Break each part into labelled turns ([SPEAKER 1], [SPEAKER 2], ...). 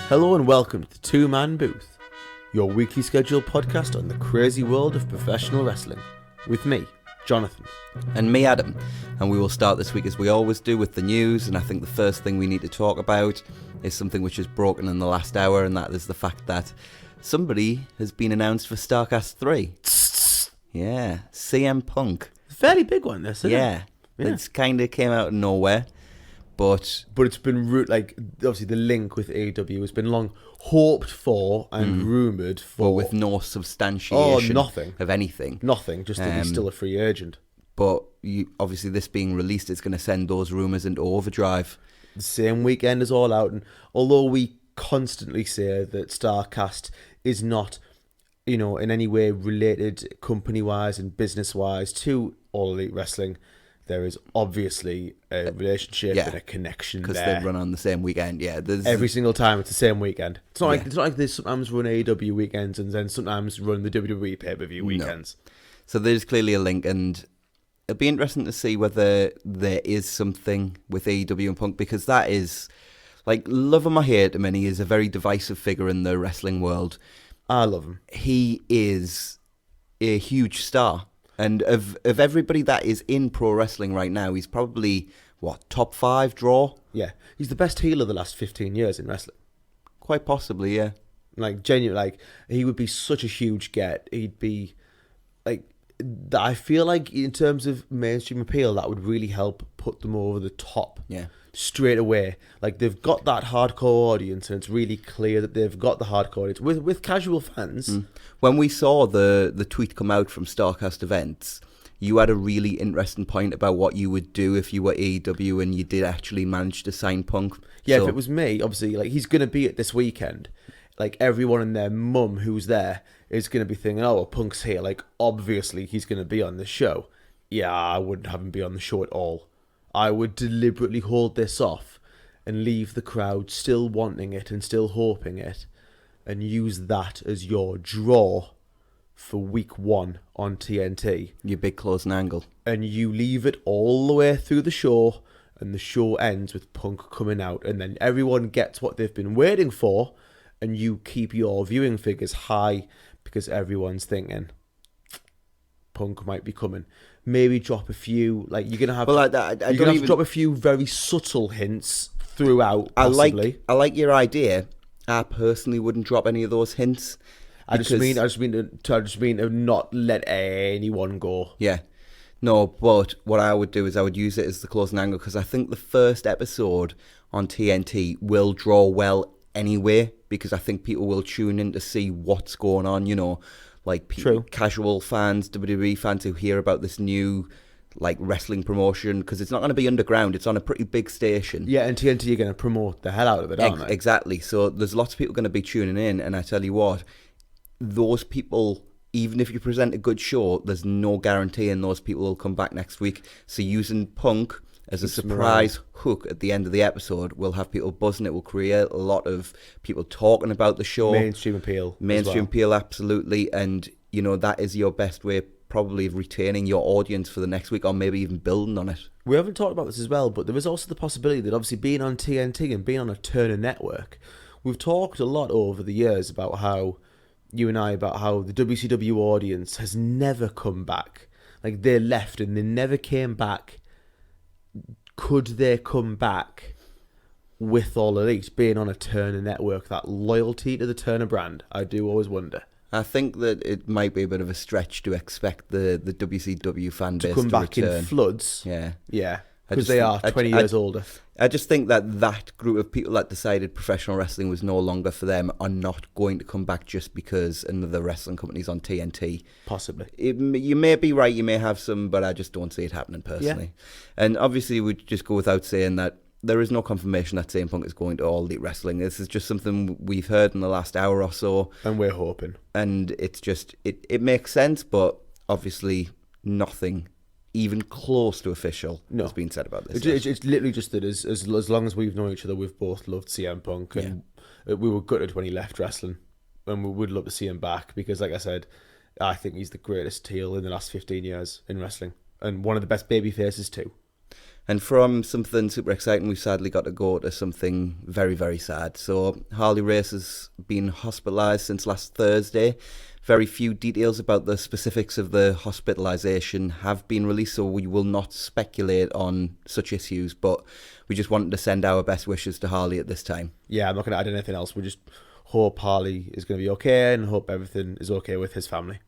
[SPEAKER 1] Hello and welcome to the Two Man Booth, your weekly scheduled podcast on the crazy world of professional wrestling, with me, Jonathan.
[SPEAKER 2] And me, Adam. And we will start this week as we always do with the news, and I think the first thing we need to talk about is something which has broken in the last hour, and that is the fact that somebody has been announced for StarCast 3. Yeah, CM Punk.
[SPEAKER 1] Fairly big one, this, isn't it?
[SPEAKER 2] Yeah. It's kind of came out of nowhere. But
[SPEAKER 1] it's been, obviously the link with AEW has been long hoped for and rumoured for.
[SPEAKER 2] Well, with no substantiation
[SPEAKER 1] nothing.
[SPEAKER 2] of anything.
[SPEAKER 1] Nothing, just that he's still a free agent.
[SPEAKER 2] But obviously this being released, it's going to send those rumours into overdrive.
[SPEAKER 1] The same weekend as All Out, and although we constantly say that StarCast is not, in any way related company-wise and business-wise to All Elite Wrestling, there is obviously a relationship and a connection there.
[SPEAKER 2] Because they run on the same weekend,
[SPEAKER 1] Every single time it's the same weekend. It's not like they sometimes run AEW weekends and then sometimes run the WWE pay-per-view weekends.
[SPEAKER 2] No. So there's clearly a link, and it'll be interesting to see whether there is something with AEW and Punk, because that is, love him or hate him, and he is a very divisive figure in the wrestling world.
[SPEAKER 1] I love him.
[SPEAKER 2] He is a huge star. And of everybody that is in pro wrestling right now, he's probably, top 5 draw?
[SPEAKER 1] Yeah. He's the best heel of the last 15 years in wrestling.
[SPEAKER 2] Quite possibly, yeah.
[SPEAKER 1] Genuinely, he would be such a huge get. He'd be, I feel like in terms of mainstream appeal, that would really help put them over the top.
[SPEAKER 2] Yeah.
[SPEAKER 1] Straight away. They've got that hardcore audience, and it's really clear that they've got the hardcore audience. With casual fans.
[SPEAKER 2] When we saw the tweet come out from StarCast Events, you had a really interesting point about what you would do if you were AEW and you did actually manage to sign Punk.
[SPEAKER 1] Yeah, so, if it was me, obviously, he's going to be at this weekend. Everyone and their mum who's there is going to be thinking, oh, well, Punk's here. Obviously, he's going to be on the show. Yeah, I wouldn't have him be on the show at all. I would deliberately hold this off and leave the crowd still wanting it and still hoping it, and use that as your draw for week 1 on TNT.
[SPEAKER 2] Your big closing angle.
[SPEAKER 1] And you leave it all the way through the show, and the show ends with Punk coming out, and then everyone gets what they've been waiting for, and you keep your viewing figures high because everyone's thinking Punk might be coming. Maybe drop a few, you're gonna have. Well, you're gonna have to drop a few very subtle hints throughout. Possibly.
[SPEAKER 2] I like your idea. I personally wouldn't drop any of those hints.
[SPEAKER 1] I just mean to not let anyone go.
[SPEAKER 2] Yeah, no. But what I would do is I would use it as the closing angle, because I think the first episode on TNT will draw well anyway, because I think people will tune in to see what's going on. Casual fans, WWE fans who hear about this new wrestling promotion, because it's not going to be underground, it's on a pretty big station.
[SPEAKER 1] Yeah, and TNT are going to promote the hell out of it, aren't they?
[SPEAKER 2] Exactly. So there's lots of people going to be tuning in, and I tell you what, those people, even if you present a good show, there's no guaranteeing those people will come back next week. So using Punk as a surprise hook at the end of the episode will have people buzzing. It will create a lot of people talking about the show.
[SPEAKER 1] Mainstream appeal.
[SPEAKER 2] Mainstream appeal, absolutely. And, that is your best way probably of retaining your audience for the next week, or maybe even building on it.
[SPEAKER 1] We haven't talked about this as well, but there is also the possibility that obviously being on TNT and being on a Turner network, we've talked a lot over the years about how, you and I, about how the WCW audience has never come back. They left and they never came back. Could they come back with All Elite being on a Turner network? That loyalty to the Turner brand, I do always wonder.
[SPEAKER 2] I think that it might be a bit of a stretch to expect the WCW fan base to
[SPEAKER 1] come back
[SPEAKER 2] return
[SPEAKER 1] in floods.
[SPEAKER 2] Yeah.
[SPEAKER 1] Because they are 20 years older.
[SPEAKER 2] I just think that group of people that decided professional wrestling was no longer for them are not going to come back just because another wrestling company's on TNT.
[SPEAKER 1] Possibly.
[SPEAKER 2] You may be right, you may have some, but I just don't see it happening personally. Yeah. And obviously we just go without saying that there is no confirmation that CM Punk is going to All Elite Wrestling. This is just something we've heard in the last hour or so.
[SPEAKER 1] And we're hoping.
[SPEAKER 2] And it's just, it makes sense, but obviously nothing even close to official has been said about this.
[SPEAKER 1] It's literally just that as long as we've known each other, we've both loved CM Punk. And we were gutted when he left wrestling, and we would love to see him back because, like I said, I think he's the greatest heel in the last 15 years in wrestling, and one of the best baby faces too.
[SPEAKER 2] And from something super exciting, we've sadly got to go to something very, very sad. So Harley Race has been hospitalised since last Thursday. Very few details about the specifics of the hospitalisation have been released, so we will not speculate on such issues, but we just wanted to send our best wishes to Harley at this time.
[SPEAKER 1] Yeah, I'm not going to add anything else. We just hope Harley is going to be okay and hope everything is okay with his family.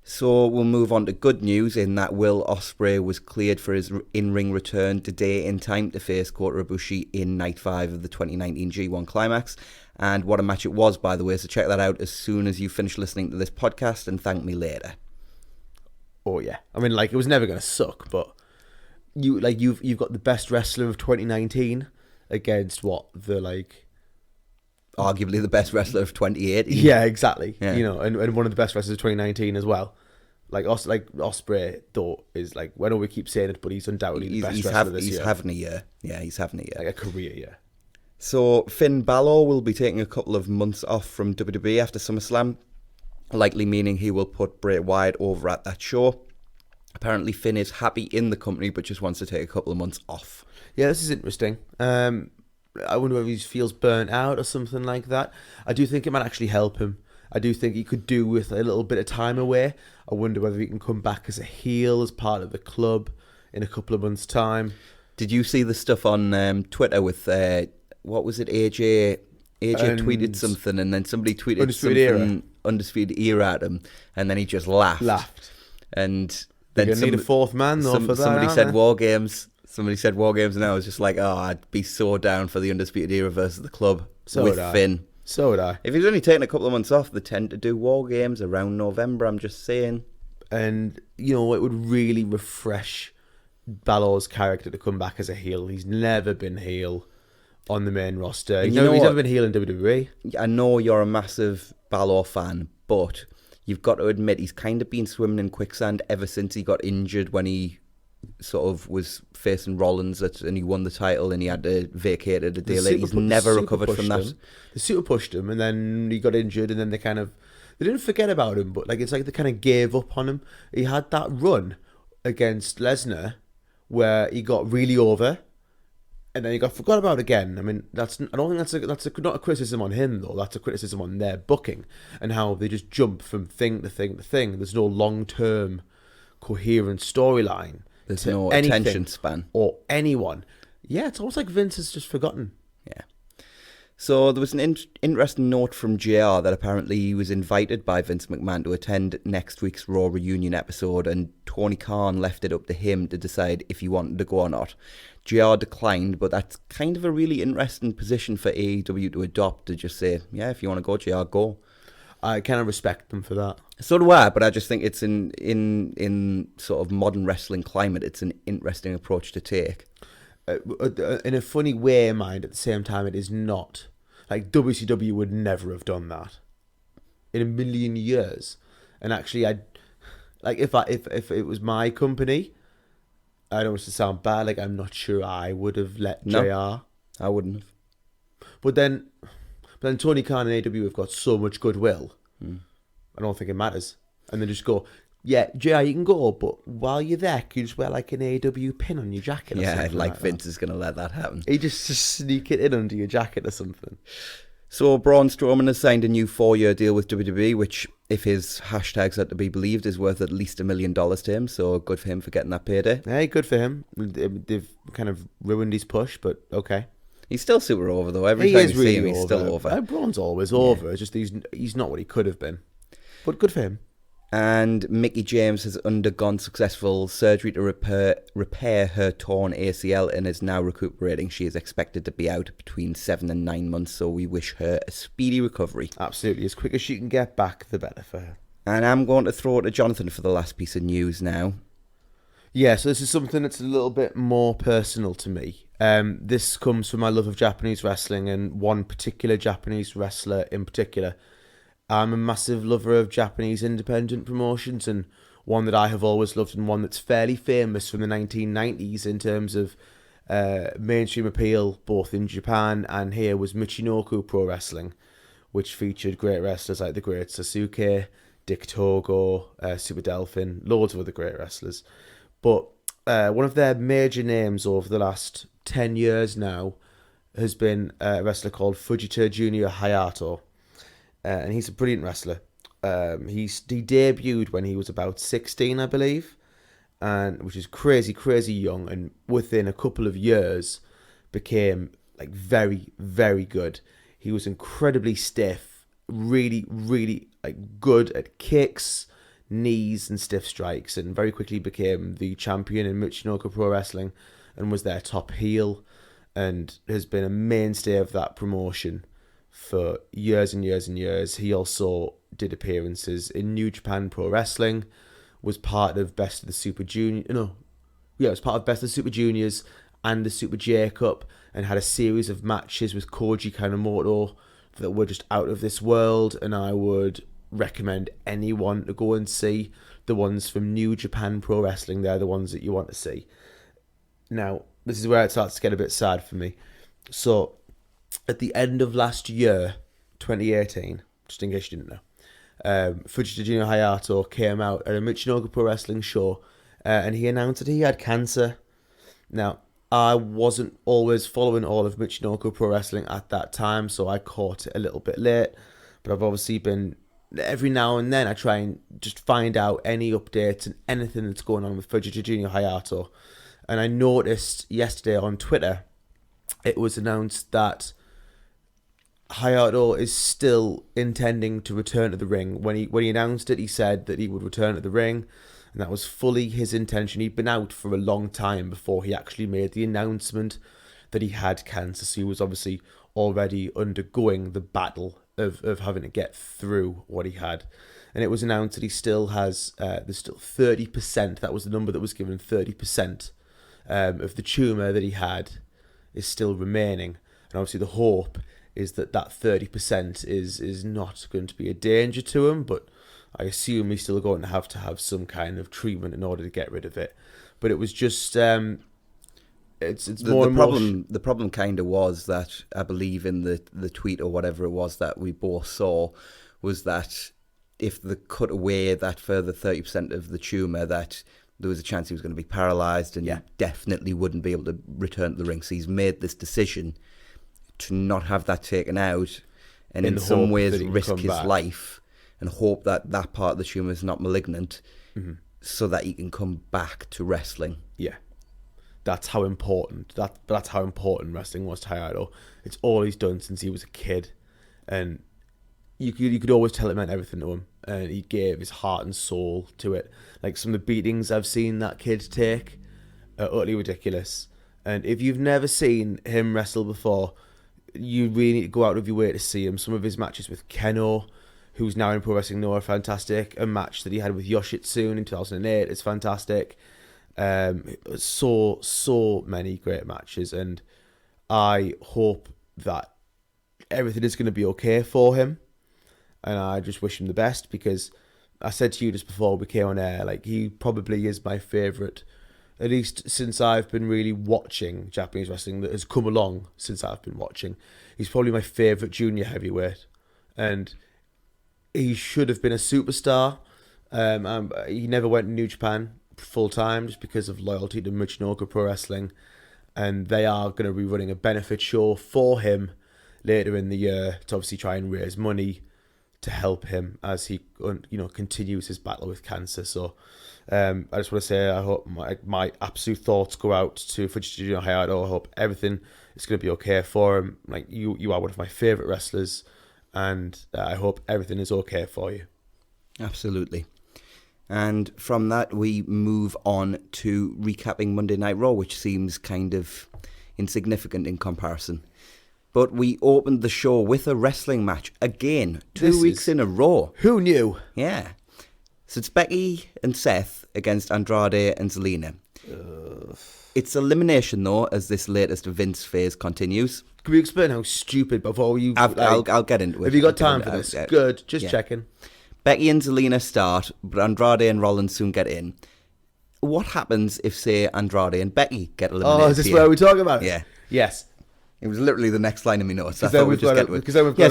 [SPEAKER 2] So we'll move on to good news in that Will Ospreay was cleared for his in-ring return today in time to face Kota Ibushi in Night 5 of the 2019 G1 Climax. And what a match it was, by the way, so check that out as soon as you finish listening to this podcast and thank me later.
[SPEAKER 1] Oh yeah, I mean, like, it was never going to suck, but you've got the best wrestler of 2019 against
[SPEAKER 2] Arguably the best wrestler of 2018.
[SPEAKER 1] Yeah, exactly.
[SPEAKER 2] Yeah.
[SPEAKER 1] You know, and one of the best wrestlers of 2019 as well. Like Ospreay, though, is like, I know we keep saying it, but he's undoubtedly the best wrestler this year.
[SPEAKER 2] He's having a year. Yeah, he's having a year.
[SPEAKER 1] Like a career year.
[SPEAKER 2] So Finn Balor will be taking a couple of months off from WWE after SummerSlam, likely meaning he will put Bray Wyatt over at that show. Apparently Finn is happy in the company, but just wants to take a couple of months off.
[SPEAKER 1] Yeah, this is interesting. I wonder if he feels burnt out or something like that. I do think it might actually help him. I do think he could do with a little bit of time away. I wonder whether he can come back as a heel, as part of the club in a couple of months' time.
[SPEAKER 2] Did you see the stuff on Twitter with, what was it, AJ tweeted something and then somebody tweeted Undisputed Era at him and then he just laughed. And then
[SPEAKER 1] You're going to need a fourth man, though, for that.
[SPEAKER 2] Somebody said War Games. Somebody said War Games, and I was just like, oh, I'd be so down for the Undisputed Era versus the club with Finn.
[SPEAKER 1] So would I.
[SPEAKER 2] If he's only taking a couple of months off, they tend to do War Games around November, I'm just saying.
[SPEAKER 1] And, you know, it would really refresh Balor's character to come back as a heel. He's never been heel on the main roster. He's never been heel in WWE.
[SPEAKER 2] I know you're a massive Balor fan, but you've got to admit he's kind of been swimming in quicksand ever since he got injured when he sort of was facing Rollins and he won the title and he had to vacate it a day later. He's never recovered from that.
[SPEAKER 1] The super pushed him and then he got injured and then they didn't forget about him, but it's like they kind of gave up on him. He had that run against Lesnar where he got really over and then he got forgot about again. I mean, I don't think that's not a criticism on him though. That's a criticism on their booking and how they just jump from thing to thing to thing. There's no long-term coherent storyline.
[SPEAKER 2] There's no attention span.
[SPEAKER 1] Or anyone. Yeah, it's almost like Vince has just forgotten.
[SPEAKER 2] Yeah. So there was an interesting note from JR that apparently he was invited by Vince McMahon to attend next week's Raw reunion episode and Tony Khan left it up to him to decide if he wanted to go or not. JR declined, but that's kind of a really interesting position for AEW to adopt, to just say, yeah, if you want to go, JR, go.
[SPEAKER 1] I kind of respect them for that.
[SPEAKER 2] So do I, but I just think it's in sort of modern wrestling climate, it's an interesting approach to take.
[SPEAKER 1] In a funny way, mind, at the same time, it is not. Like, WCW would never have done that in a million years. And actually, if it was my company, I don't want to sound bad, I'm not sure I would have let JR.
[SPEAKER 2] I wouldn't have.
[SPEAKER 1] But then Tony Khan and AEW have got so much goodwill. I don't think it matters. And they just go, yeah, JR, you can go, but while you're there, can you just wear an AEW pin on your jacket or something?
[SPEAKER 2] Yeah, Vince is going to let that happen.
[SPEAKER 1] He just sneak it in under your jacket or something.
[SPEAKER 2] So Braun Strowman has signed a new 4-year deal with WWE, which, if his hashtags are to be believed, is worth at least $1 million to him. So good for him for getting that payday.
[SPEAKER 1] Hey, good for him. They've kind of ruined his push, but okay.
[SPEAKER 2] He's still super over, though. Every time you see him, he's still over.
[SPEAKER 1] Braun's always over. It's just he's not what he could have been. But good for him.
[SPEAKER 2] And Mickie James has undergone successful surgery to repair her torn ACL and is now recuperating. She is expected to be out between 7 and 9 months, so we wish her a speedy recovery.
[SPEAKER 1] Absolutely. As quick as she can get back, the better for her.
[SPEAKER 2] And I'm going to throw it to Jonathan for the last piece of news now.
[SPEAKER 1] Yeah, so this is something that's a little bit more personal to me. This comes from my love of Japanese wrestling and one particular Japanese wrestler in particular. I'm a massive lover of Japanese independent promotions and one that I have always loved and one that's fairly famous from the 1990s in terms of mainstream appeal both in Japan and here was Michinoku Pro Wrestling, which featured great wrestlers like the Great Sasuke, Dick Togo, Super Delphin, loads of other great wrestlers. But one of their major names over the last 10 years now has been a wrestler called Fujita Junior Hayato. And he's a brilliant wrestler. He debuted when he was about 16, I believe, and which is crazy, crazy young. And within a couple of years, became like very, very good. He was incredibly stiff, really, really like good at kicks, knees, and stiff strikes, and very quickly became the champion in Michinoku Pro Wrestling, and was their top heel, and has been a mainstay of that promotion for years and years and years. He also did appearances in New Japan Pro Wrestling, was part of Best of the Super Junior. It was part of Best of the Super Juniors and the Super J Cup, and had a series of matches with Koji Kanemoto that were just out of this world. And I would recommend anyone to go and see the ones from New Japan Pro Wrestling. They're the ones that you want to see. Now, this is where it starts to get a bit sad for me. So, at the end of last year, 2018, just in case you didn't know, Fujita Junior Hayato came out at a Michinoku Pro Wrestling show, and he announced that he had cancer. Now, I wasn't always following all of Michinoku Pro Wrestling at that time, so I caught it a little bit late. But I've obviously been, every now and then, I try and just find out any updates and anything that's going on with Fujita Junior Hayato. And I noticed yesterday on Twitter, it was announced that Hayato is still intending to return to the ring. When he announced it, he said that he would return to the ring, and that was fully his intention. He'd been out for a long time before he actually made the announcement that he had cancer, so he was obviously already undergoing the battle of having to get through what he had. And it was announced that he still has, there's still 30%, that was the number that was given, 30% of the tumour that he had is still remaining. And obviously the hope is that 30% is not going to be a danger to him, but I assume he's still going to have some kind of treatment in order to get rid of it. But it was just it's more
[SPEAKER 2] the problem. The problem kind of was that, I believe in the tweet or whatever it was that we both saw, was that if they cut away that further 30% of the tumour, that there was a chance he was going to be paralysed, and he definitely wouldn't be able to return to the ring. So he's made this decision to not have that taken out, and in some ways risk his life and hope that that part of the tumour is not malignant, so that he can come back to wrestling.
[SPEAKER 1] Yeah, that's how important that's how important wrestling was to Hayato. It's all he's done since he was a kid, and you could always tell it meant everything to him, and he gave his heart and soul to it. Like, some of the beatings I've seen that kid take are utterly ridiculous. And if you've never seen him wrestle before, you really need to go out of your way to see him. Some of his matches with Keno, who's now in Pro Wrestling Noah, are fantastic. A match that he had with Yoshitsune in 2008 is fantastic. So many great matches, and I hope that everything is going to be okay for him. And I just wish him the best, because I said to you just before we came on air, like, he probably is my favourite, at least since I've been really watching Japanese wrestling, that has come along since I've been watching. He's probably my favourite junior heavyweight, and he should have been a superstar. He never went to New Japan full time just because of loyalty to Michinoku Pro Wrestling, and they are going to be running a benefit show for him later in the year to obviously try and raise money to help him as he continues his battle with cancer. So I just want to say, I hope my absolute thoughts go out to Fujita Junior Hayato. I hope everything is going to be okay for him. Like, you are one of my favourite wrestlers, and I hope everything is okay for you.
[SPEAKER 2] Absolutely. And from that, we move on to recapping Monday Night Raw, which seems kind of insignificant in comparison. But we opened the show with a wrestling match again, 2 weeks in a row.
[SPEAKER 1] Who knew?
[SPEAKER 2] Yeah. So it's Becky and Seth against Andrade and Zelina. It's elimination, though, as this latest Vince phase continues.
[SPEAKER 1] Can we explain how stupid before you...
[SPEAKER 2] I'll get into it.
[SPEAKER 1] Have you got time for this? Good. Just checking.
[SPEAKER 2] Becky and Zelina start, but Andrade and Rollins soon get in. what happens if, say, Andrade and Becky get eliminated?
[SPEAKER 1] Oh, is this where we talk about it?
[SPEAKER 2] Yeah.
[SPEAKER 1] Yes.
[SPEAKER 2] It was literally the next line in my notes.
[SPEAKER 1] Because then we've got a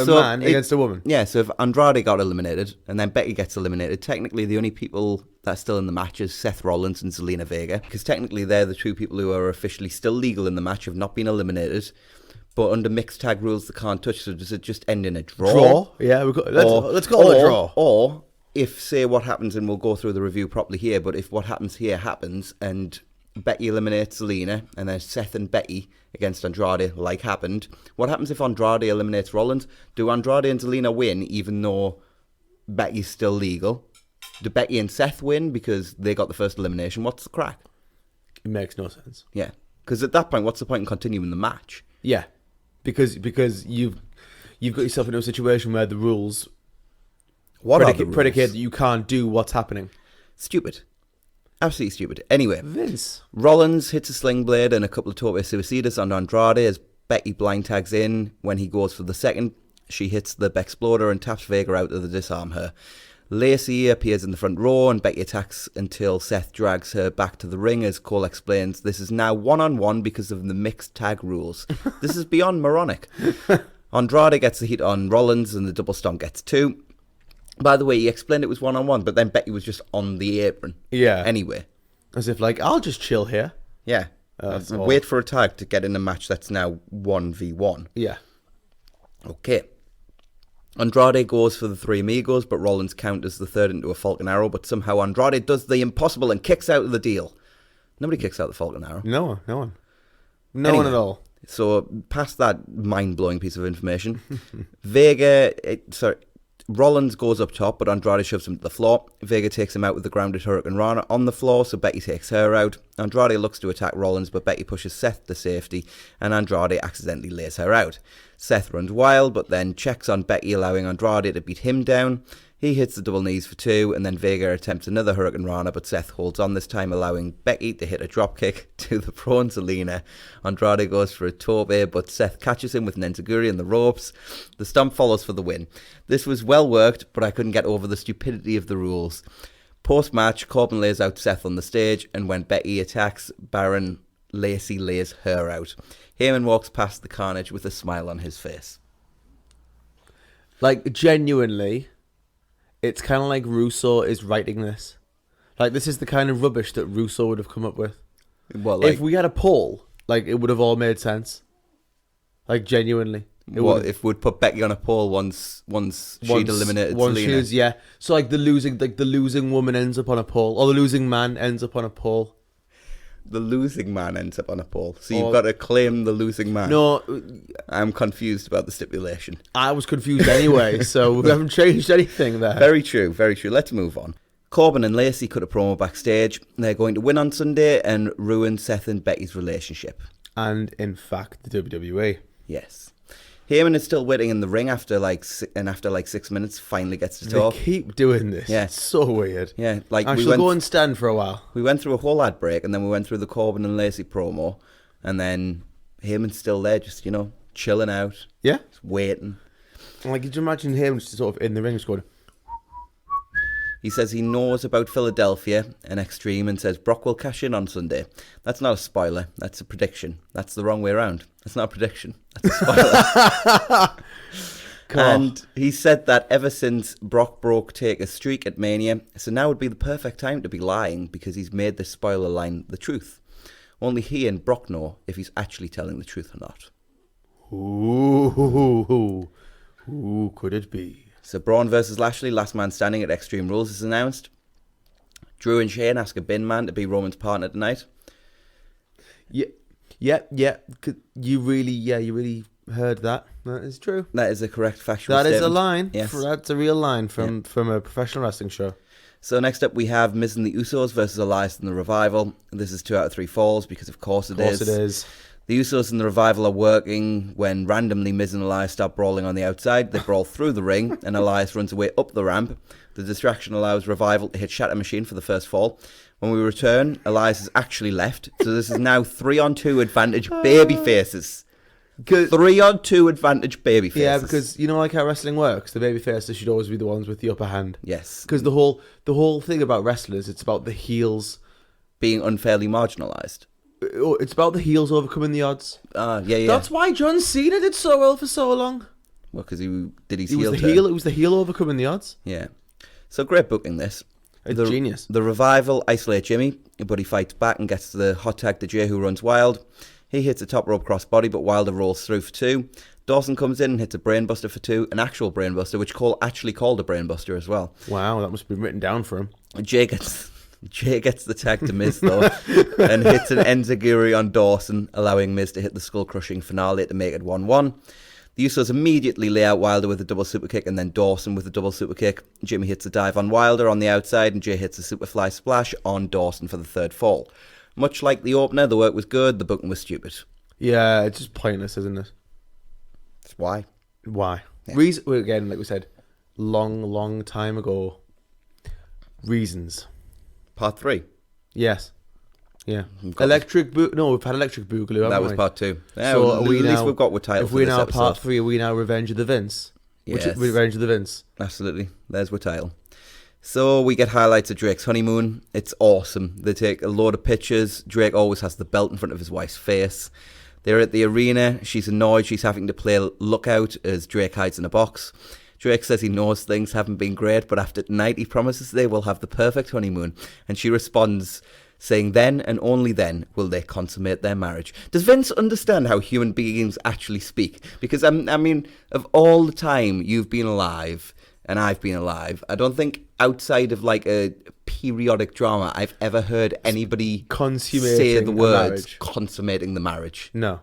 [SPEAKER 1] man against a woman.
[SPEAKER 2] Yeah, so if Andrade got eliminated and then Becky gets eliminated, technically the only people that are still in the match is Seth Rollins and Zelina Vega, because technically they're the two people who are officially still legal in the match, have not been eliminated. But under mixed tag rules, they can't touch. So does it just end in a draw?
[SPEAKER 1] Draw? Yeah, let's call it a draw.
[SPEAKER 2] Or if, say, what happens, and we'll go through the review properly here, but if what happens here happens and Becky eliminates Zelina and then Seth and Becky against Andrade, like happened, what happens if Andrade eliminates Rollins? Do Andrade and Zelina win even though Becky's still legal? Do Becky and Seth win because they got the first elimination? What's the crack?
[SPEAKER 1] It makes no sense.
[SPEAKER 2] Yeah, because at that point, what's the point in continuing the match?
[SPEAKER 1] Yeah, because you've got yourself into a situation where the rules predicate that you can't do what's happening.
[SPEAKER 2] Stupid. Absolutely stupid. Anyway,
[SPEAKER 1] Vince.
[SPEAKER 2] Rollins hits a sling blade and a couple of tope suicidas on Andrade as Becky blind tags in. When he goes for the second, she hits the Bexploder and taps Vega out to disarm her. Lacey appears in the front row and Becky attacks until Seth drags her back to the ring. As Cole explains, this is now one-on-one because of the mixed tag rules. This is beyond moronic. Andrade gets the heat on Rollins and the double stomp gets 2. By the way, he explained it was one-on-one, but then Becky was just on the apron.
[SPEAKER 1] Yeah.
[SPEAKER 2] Anyway.
[SPEAKER 1] As if, like, I'll just chill here.
[SPEAKER 2] Yeah. Wait for a tag to get in a match that's now 1v1.
[SPEAKER 1] Yeah.
[SPEAKER 2] Okay. Andrade goes for the Three Amigos, but Rollins counters the third into a Falcon Arrow, but somehow Andrade does the impossible and kicks out of the deal. Nobody kicks out the Falcon Arrow.
[SPEAKER 1] No one. No one at all.
[SPEAKER 2] So, past that mind-blowing piece of information, Rollins goes up top, but Andrade shoves him to the floor. Vega takes him out with the grounded Hurricane Rana on the floor, so Becky takes her out. Andrade looks to attack Rollins, but Becky pushes Seth to safety, and Andrade accidentally lays her out. Seth runs wild, but then checks on Becky, allowing Andrade to beat him down. He hits the double knees for 2, and then Vega attempts another Hurricane Rana, but Seth holds on this time, allowing Becky to hit a dropkick to the prone Zelina. Andrade goes for a tope, but Seth catches him with an enziguri in the ropes. The stomp follows for the win. This was well worked, but I couldn't get over the stupidity of the rules. Post-match, Corbin lays out Seth on the stage, and when Becky attacks Baron, Lacey lays her out. Heyman walks past the carnage with a smile on his face.
[SPEAKER 1] Like, genuinely, it's kind of like Russo is writing this. Like, this is the kind of rubbish that Russo would have come up with.
[SPEAKER 2] What, like,
[SPEAKER 1] if we had a poll, like, it would have all made sense. Like, genuinely.
[SPEAKER 2] If we'd put Becky on a pole once she'd eliminated Zelina?
[SPEAKER 1] Yeah. So, like, the losing woman ends up on a pole, or the losing man ends up on a pole.
[SPEAKER 2] The losing man ends up on a pole. So you've got to claim the losing man.
[SPEAKER 1] No.
[SPEAKER 2] I'm confused about the stipulation.
[SPEAKER 1] I was confused anyway, so we haven't changed anything there.
[SPEAKER 2] Very true, very true. Let's move on. Corbin and Lacey cut a promo backstage. They're going to win on Sunday and ruin Seth and Becky's relationship.
[SPEAKER 1] And, in fact, the WWE.
[SPEAKER 2] Yes. Heyman is still waiting in the ring after 6 minutes finally gets to talk.
[SPEAKER 1] They keep doing this. Yeah. It's so weird.
[SPEAKER 2] Yeah, like
[SPEAKER 1] I shall go and stand for a while.
[SPEAKER 2] We went through a whole ad break and then we went through the Corbin and Lacey promo, and then Heyman's still there, just chilling out.
[SPEAKER 1] Yeah,
[SPEAKER 2] just waiting.
[SPEAKER 1] Like, could you imagine him just sort of in the ring, just going?
[SPEAKER 2] He says he knows about Philadelphia and Extreme and says Brock will cash in on Sunday. That's not a spoiler. That's a prediction. That's the wrong way around. That's not a prediction. That's a spoiler. And he said that ever since Brock broke Taker's streak at Mania, so now would be the perfect time to be lying because he's made this spoiler line the truth. Only he and Brock know if he's actually telling the truth or not.
[SPEAKER 1] Who could it be?
[SPEAKER 2] So Braun versus Lashley, last man standing at Extreme Rules is announced. Drew and Shane ask a bin man to be Roman's partner tonight.
[SPEAKER 1] Yeah. You really heard that. That is true.
[SPEAKER 2] That is a correct factual
[SPEAKER 1] That
[SPEAKER 2] statement.
[SPEAKER 1] is a line.
[SPEAKER 2] Yes.
[SPEAKER 1] That's a real line from a professional wrestling show.
[SPEAKER 2] So next up we have Miz and the Usos versus Elias and the Revival. This is 2 out of 3 falls because of course it is. The Usos and the Revival are working when randomly Miz and Elias start brawling on the outside. They brawl through the ring and Elias runs away up the ramp. The distraction allows Revival to hit Shatter Machine for the first fall. When we return, Elias is actually left. So this is now 3-on-2 advantage baby faces. 3-on-2 advantage baby faces.
[SPEAKER 1] Yeah, because you know like how wrestling works? The baby faces should always be the ones with the upper hand.
[SPEAKER 2] Yes.
[SPEAKER 1] Because the whole thing about wrestlers, it's about the heels
[SPEAKER 2] being unfairly marginalised.
[SPEAKER 1] It's about the heels overcoming the odds.
[SPEAKER 2] Yeah.
[SPEAKER 1] That's why John Cena did so well for so long.
[SPEAKER 2] Well, because he did his
[SPEAKER 1] He was
[SPEAKER 2] heel
[SPEAKER 1] the
[SPEAKER 2] turn.
[SPEAKER 1] heel. It was the heel overcoming the odds.
[SPEAKER 2] Yeah. So great booking this.
[SPEAKER 1] It's genius.
[SPEAKER 2] The Revival isolate Jimmy, but he fights back and gets the hot tag to Jay, who runs wild. He hits a top rope crossbody, but Wilder rolls through for 2. Dawson comes in and hits a brainbuster for 2, an actual brainbuster, which actually called a brainbuster as well.
[SPEAKER 1] Wow, that must have been written down for him.
[SPEAKER 2] Jay gets the tag to Miz, though, and hits an enziguri on Dawson, allowing Miz to hit the skull-crushing finale to make it 1-1. The Usos immediately lay out Wilder with a double super kick and then Dawson with a double super kick. Jimmy hits a dive on Wilder on the outside and Jay hits a superfly splash on Dawson for the 3rd fall. Much like the opener, the work was good, the booking was stupid.
[SPEAKER 1] Yeah, it's just pointless, isn't it?
[SPEAKER 2] That's why.
[SPEAKER 1] Why?
[SPEAKER 2] Yeah.
[SPEAKER 1] Again, like we said, long time ago. Reasons.
[SPEAKER 2] Part 3.
[SPEAKER 1] Yes. Yeah.
[SPEAKER 2] We've got
[SPEAKER 1] Electric Boogaloo. No, we've had Electric Boogaloo.
[SPEAKER 2] That was part 2. Yeah,
[SPEAKER 1] So
[SPEAKER 2] well, at least we've got what title
[SPEAKER 1] if
[SPEAKER 2] for
[SPEAKER 1] we're
[SPEAKER 2] this
[SPEAKER 1] now
[SPEAKER 2] episode.
[SPEAKER 1] part 3, are we now Revenge of the Vince?
[SPEAKER 2] Yes.
[SPEAKER 1] Revenge of the Vince.
[SPEAKER 2] Absolutely. There's what title. So we get highlights of Drake's honeymoon. It's awesome. They take a load of pictures. Drake always has the belt in front of his wife's face. They're at the arena. She's annoyed. She's having to play lookout as Drake hides in a box. Drake says he knows things haven't been great, but after tonight he promises they will have the perfect honeymoon. And she responds, saying then and only then will they consummate their marriage. Does Vince understand how human beings actually speak? Because, I mean, of all the time you've been alive and I've been alive, I don't think outside of like a periodic drama I've ever heard anybody say the words consummating the marriage.
[SPEAKER 1] No.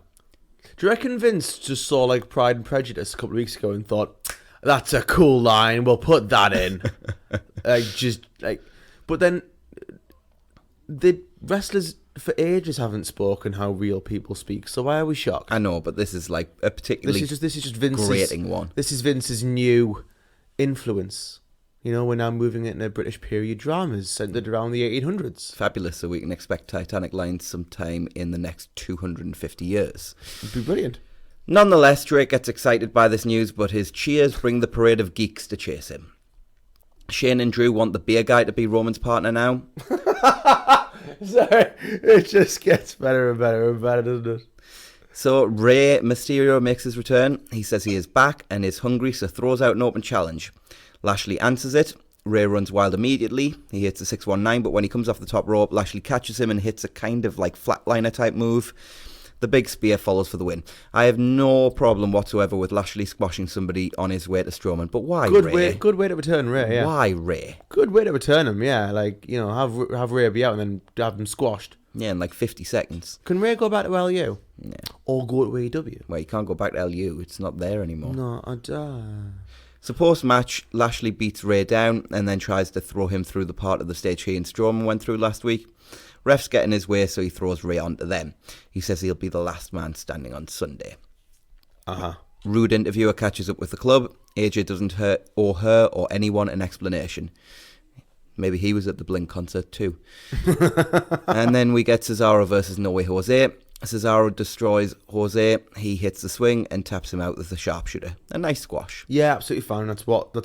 [SPEAKER 1] Do you reckon Vince just saw like Pride and Prejudice a couple of weeks ago and thought, that's a cool line, we'll put that in? But then the wrestlers for ages haven't spoken how real people speak, so why are we shocked?
[SPEAKER 2] I know, but this is like a particularly
[SPEAKER 1] this is just Vince's
[SPEAKER 2] grating one.
[SPEAKER 1] This is Vince's new influence. You know, we're now moving into British period dramas centered around the 1800s.
[SPEAKER 2] Fabulous, so we can expect Titanic lines sometime in the next 250 years.
[SPEAKER 1] It'd be brilliant.
[SPEAKER 2] Nonetheless, Drake gets excited by this news, but his cheers bring the parade of geeks to chase him. Shane and Drew want the beer guy to be Roman's partner now.
[SPEAKER 1] Sorry, it just gets better and better and better, doesn't it?
[SPEAKER 2] So Rey Mysterio makes his return. He says he is back and is hungry, so throws out an open challenge. Lashley answers it. Rey runs wild immediately. He hits a 619, but when he comes off the top rope, Lashley catches him and hits a kind of like flatliner type move. The big spear follows for the win. I have no problem whatsoever with Lashley squashing somebody on his way to Strowman, but why Rey?
[SPEAKER 1] Good way to return Rey, yeah.
[SPEAKER 2] Why Rey?
[SPEAKER 1] Good way to return him, yeah. Like, you know, have Rey be out and then have him squashed.
[SPEAKER 2] Yeah, in like 50 seconds.
[SPEAKER 1] Can Rey go back to LU?
[SPEAKER 2] Yeah.
[SPEAKER 1] Or go to AEW?
[SPEAKER 2] Well, you can't go back to LU. It's not there anymore.
[SPEAKER 1] No, I don't.
[SPEAKER 2] So post-match, Lashley beats Rey down and then tries to throw him through the part of the stage he and Strowman went through last week. Refs get in his way, so he throws Rey onto them. He says he'll be the last man standing on Sunday. Rude interviewer catches up with the club. AJ doesn't owe her or anyone an explanation. Maybe he was at the Blink concert too. And then we get Cesaro versus No Way Jose. Cesaro destroys Jose. He hits the swing and taps him out with the sharpshooter. A nice squash.
[SPEAKER 1] Yeah, absolutely fine. That's what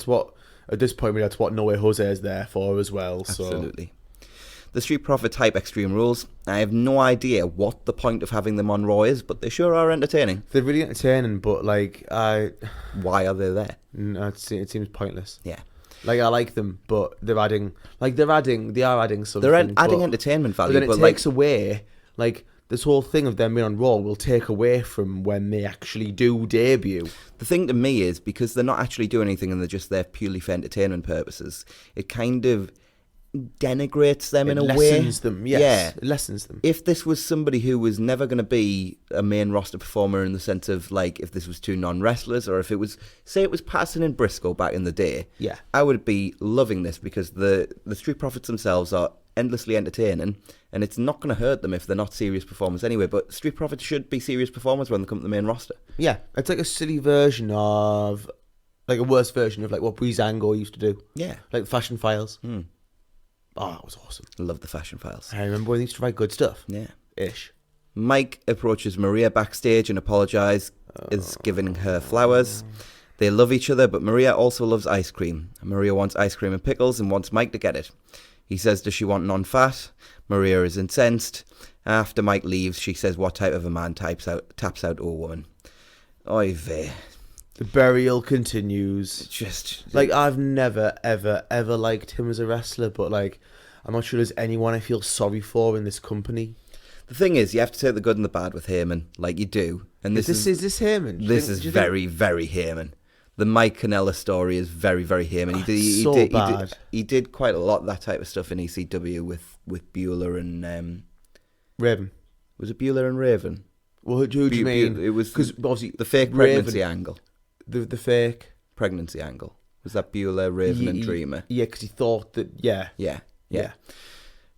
[SPEAKER 1] at this point that's what No Way Jose is there for as well. So.
[SPEAKER 2] Absolutely. The Street Profits hype Extreme Rules. I have no idea what the point of having them on Raw is, but they sure are entertaining.
[SPEAKER 1] They're really entertaining, but like
[SPEAKER 2] why are they there?
[SPEAKER 1] It seems pointless.
[SPEAKER 2] Yeah.
[SPEAKER 1] Like I like them, but they are adding something.
[SPEAKER 2] They're adding entertainment value,
[SPEAKER 1] but then it takes away like this whole thing of them being on Raw will take away from when they actually do debut.
[SPEAKER 2] The thing to me is because they're not actually doing anything and they're just there purely for entertainment purposes. It kind of denigrates them in a way.
[SPEAKER 1] It lessens them, yes. Yeah. It lessens them.
[SPEAKER 2] If this was somebody who was never going to be a main roster performer in the sense of, like, if this was two non-wrestlers, or if it was, say it was Patterson and Briscoe back in the day,
[SPEAKER 1] yeah,
[SPEAKER 2] I would be loving this because the Street Profits themselves are endlessly entertaining, and it's not going to hurt them if they're not serious performers anyway, but Street Profits should be serious performers when they come to the main roster.
[SPEAKER 1] Yeah, it's like a silly version of, like a worse version of like what Breezango used to do.
[SPEAKER 2] Yeah.
[SPEAKER 1] Like the Fashion Files. Oh, it was awesome.
[SPEAKER 2] I love the Fashion Files.
[SPEAKER 1] I remember when they used to write good stuff.
[SPEAKER 2] Yeah.
[SPEAKER 1] Ish.
[SPEAKER 2] Mike approaches Maria backstage and apologises, is giving her flowers. They love each other, but Maria also loves ice cream. Maria wants ice cream and pickles and wants Mike to get it. He says, does she want non-fat? Maria is incensed. After Mike leaves, she says, what type of a man taps out to a woman? Oy vey.
[SPEAKER 1] The burial continues.
[SPEAKER 2] Just
[SPEAKER 1] like, I've never, ever, ever liked him as a wrestler, but like, I'm not sure there's anyone I feel sorry for in this company.
[SPEAKER 2] The thing is, you have to take the good and the bad with Heyman, like you do. And
[SPEAKER 1] is this Heyman?
[SPEAKER 2] This is very, very Heyman. The Mike Canella story is very, very Heyman. He did quite a lot of that type of stuff in ECW with Bueller and
[SPEAKER 1] Raven.
[SPEAKER 2] Was it Bueller and Raven?
[SPEAKER 1] Well, who do you mean?
[SPEAKER 2] It was
[SPEAKER 1] because obviously
[SPEAKER 2] the fake pregnancy angle.
[SPEAKER 1] The fake
[SPEAKER 2] pregnancy angle was that Bueller, Raven, and Dreamer.
[SPEAKER 1] Yeah, because he thought that. Yeah.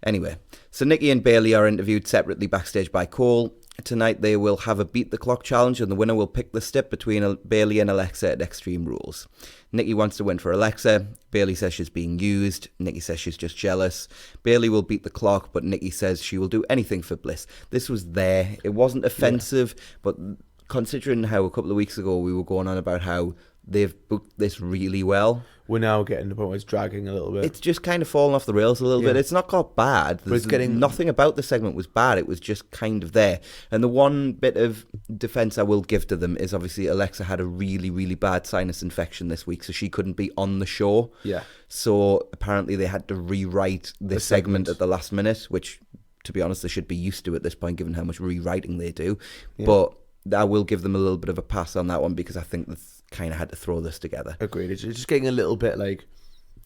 [SPEAKER 2] Anyway, so Nikki and Bayley are interviewed separately backstage by Cole. Tonight they will have a beat the clock challenge, and the winner will pick the step between Bayley and Alexa at Extreme Rules. Nikki wants to win for Alexa. Bayley says she's being used. Nikki says she's just jealous. Bayley will beat the clock, but Nikki says she will do anything for Bliss. This was there. It wasn't offensive, but considering how a couple of weeks ago we were going on about how they've booked this really well,
[SPEAKER 1] we're now getting to the point where it's dragging a little bit.
[SPEAKER 2] It's just kind of fallen off the rails a little bit. It's not got bad. But it's getting nothing about the segment was bad. It was just kind of there. And the one bit of defense I will give to them is obviously Alexa had a really, really bad sinus infection this week, so she couldn't be on the show.
[SPEAKER 1] Yeah.
[SPEAKER 2] So apparently they had to rewrite this segment at the last minute, which, to be honest, they should be used to at this point, given how much rewriting they do. Yeah. But I will give them a little bit of a pass on that one because I think they've kind of had to throw this together.
[SPEAKER 1] Agreed. It's just getting a little bit like,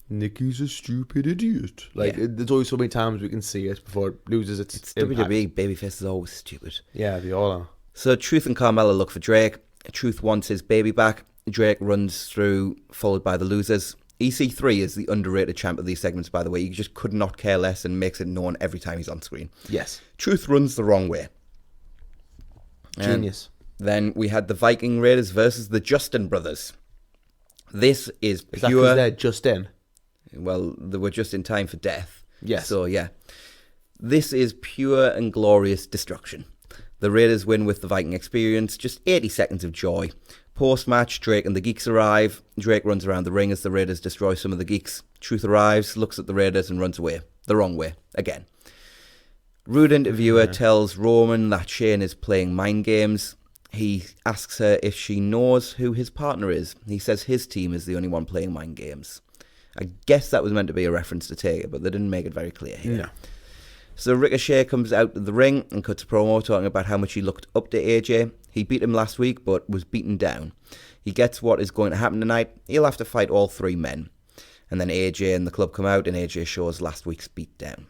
[SPEAKER 1] Nikki's a stupid idiot. Like, there's always so many times we can see it before it loses its impact.
[SPEAKER 2] WWE babyface is always stupid.
[SPEAKER 1] Yeah, they all are.
[SPEAKER 2] So Truth and Carmella look for Drake. Truth wants his baby back. Drake runs through, followed by the losers. EC3 is the underrated champ of these segments, by the way. He just could not care less and makes it known every time he's on screen.
[SPEAKER 1] Yes.
[SPEAKER 2] Truth runs the wrong way.
[SPEAKER 1] Genius.
[SPEAKER 2] Then we had the Viking Raiders versus the Justin brothers. This is pure...
[SPEAKER 1] Is that because they're just in?
[SPEAKER 2] Well, they were just in time for death.
[SPEAKER 1] Yes.
[SPEAKER 2] So, yeah. This is pure and glorious destruction. The Raiders win with the Viking experience. Just 80 seconds of joy. Post-match, Drake and the Geeks arrive. Drake runs around the ring as the Raiders destroy some of the Geeks. Truth arrives, looks at the Raiders and runs away. The wrong way. Again. Rude interviewer tells Roman that Shane is playing mind games. He asks her if she knows who his partner is. He says his team is the only one playing mind games. I guess that was meant to be a reference to Taker, but they didn't make it very clear here.
[SPEAKER 1] No.
[SPEAKER 2] So Ricochet comes out of the ring and cuts a promo talking about how much he looked up to AJ. He beat him last week, but was beaten down. He gets what is going to happen tonight. He'll have to fight all three men. And then AJ and the club come out, and AJ shows last week's beatdown.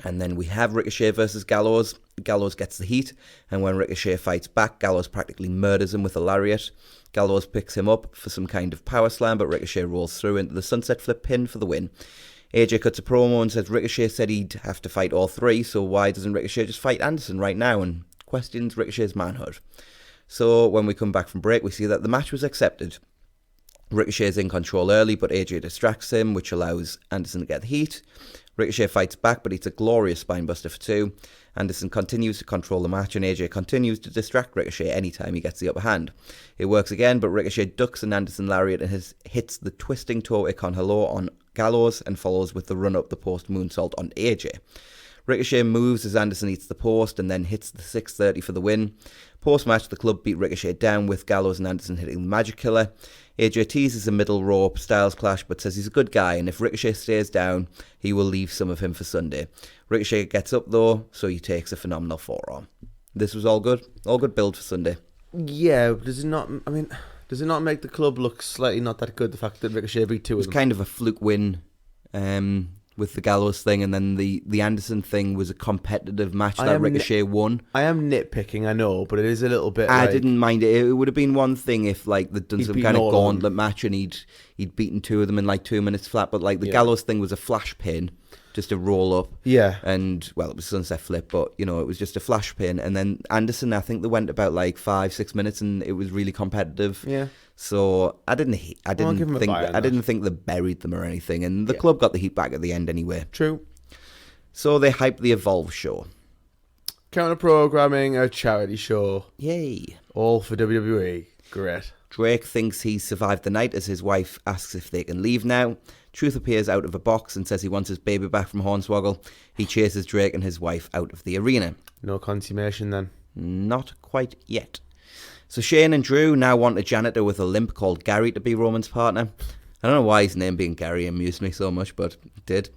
[SPEAKER 2] And then we have Ricochet versus Gallows. Gallows gets the heat, and when Ricochet fights back, Gallows practically murders him with a lariat. Gallows picks him up for some kind of power slam, but Ricochet rolls through into the sunset flip pin for the win. AJ cuts a promo and says Ricochet said he'd have to fight all three, so why doesn't Ricochet just fight Anderson right now, and questions Ricochet's manhood. So when we come back from break, we see that the match was accepted. Ricochet is in control early, but AJ distracts him, which allows Anderson to get the heat. Ricochet fights back, but eats a glorious spinebuster for 2. Anderson continues to control the match, and AJ continues to distract Ricochet anytime he gets the upper hand. It works again, but Ricochet ducks an Anderson lariat and hits the twisting toe Icon Hello on Gallows and follows with the run up the post moonsault on AJ. Ricochet moves as Anderson eats the post and then hits the 630 for the win. Post-match, the club beat Ricochet down with Gallows and Anderson hitting the Magic Killer. AJ teases a middle rope Styles clash but says he's a good guy, and if Ricochet stays down, he will leave some of him for Sunday. Ricochet gets up though, so he takes a phenomenal forearm. This was all good build for Sunday.
[SPEAKER 1] Yeah, but does it not make the club look slightly not that good, the fact that Ricochet beat two of them?
[SPEAKER 2] It was kind of a fluke win with the Gallows thing, and then the Anderson thing was a competitive match that Ricochet won.
[SPEAKER 1] I am nitpicking, I know, but it is a little bit
[SPEAKER 2] I didn't mind it. It would have been one thing if like they'd done some kind of gauntlet match and he'd beaten two of them in like 2 minutes flat, but like the Gallows thing was a flash pin, just a roll up.
[SPEAKER 1] Yeah.
[SPEAKER 2] And, well, it was sunset flip, but, you know, it was just a flash pin. And then Anderson, I think they went about like 5-6 minutes and it was really competitive.
[SPEAKER 1] Yeah.
[SPEAKER 2] So I didn't think they buried them or anything, and the club got the heat back at the end anyway.
[SPEAKER 1] True.
[SPEAKER 2] So they hyped the Evolve show.
[SPEAKER 1] Counter programming, a charity show.
[SPEAKER 2] Yay.
[SPEAKER 1] All for WWE. Great.
[SPEAKER 2] Drake thinks he's survived the night as his wife asks if they can leave now. Truth appears out of a box and says he wants his baby back from Hornswoggle. He chases Drake and his wife out of the arena.
[SPEAKER 1] No consummation then.
[SPEAKER 2] Not quite yet. So Shane and Drew now want a janitor with a limp called Gary to be Roman's partner. I don't know why his name being Gary amused me so much, but it did.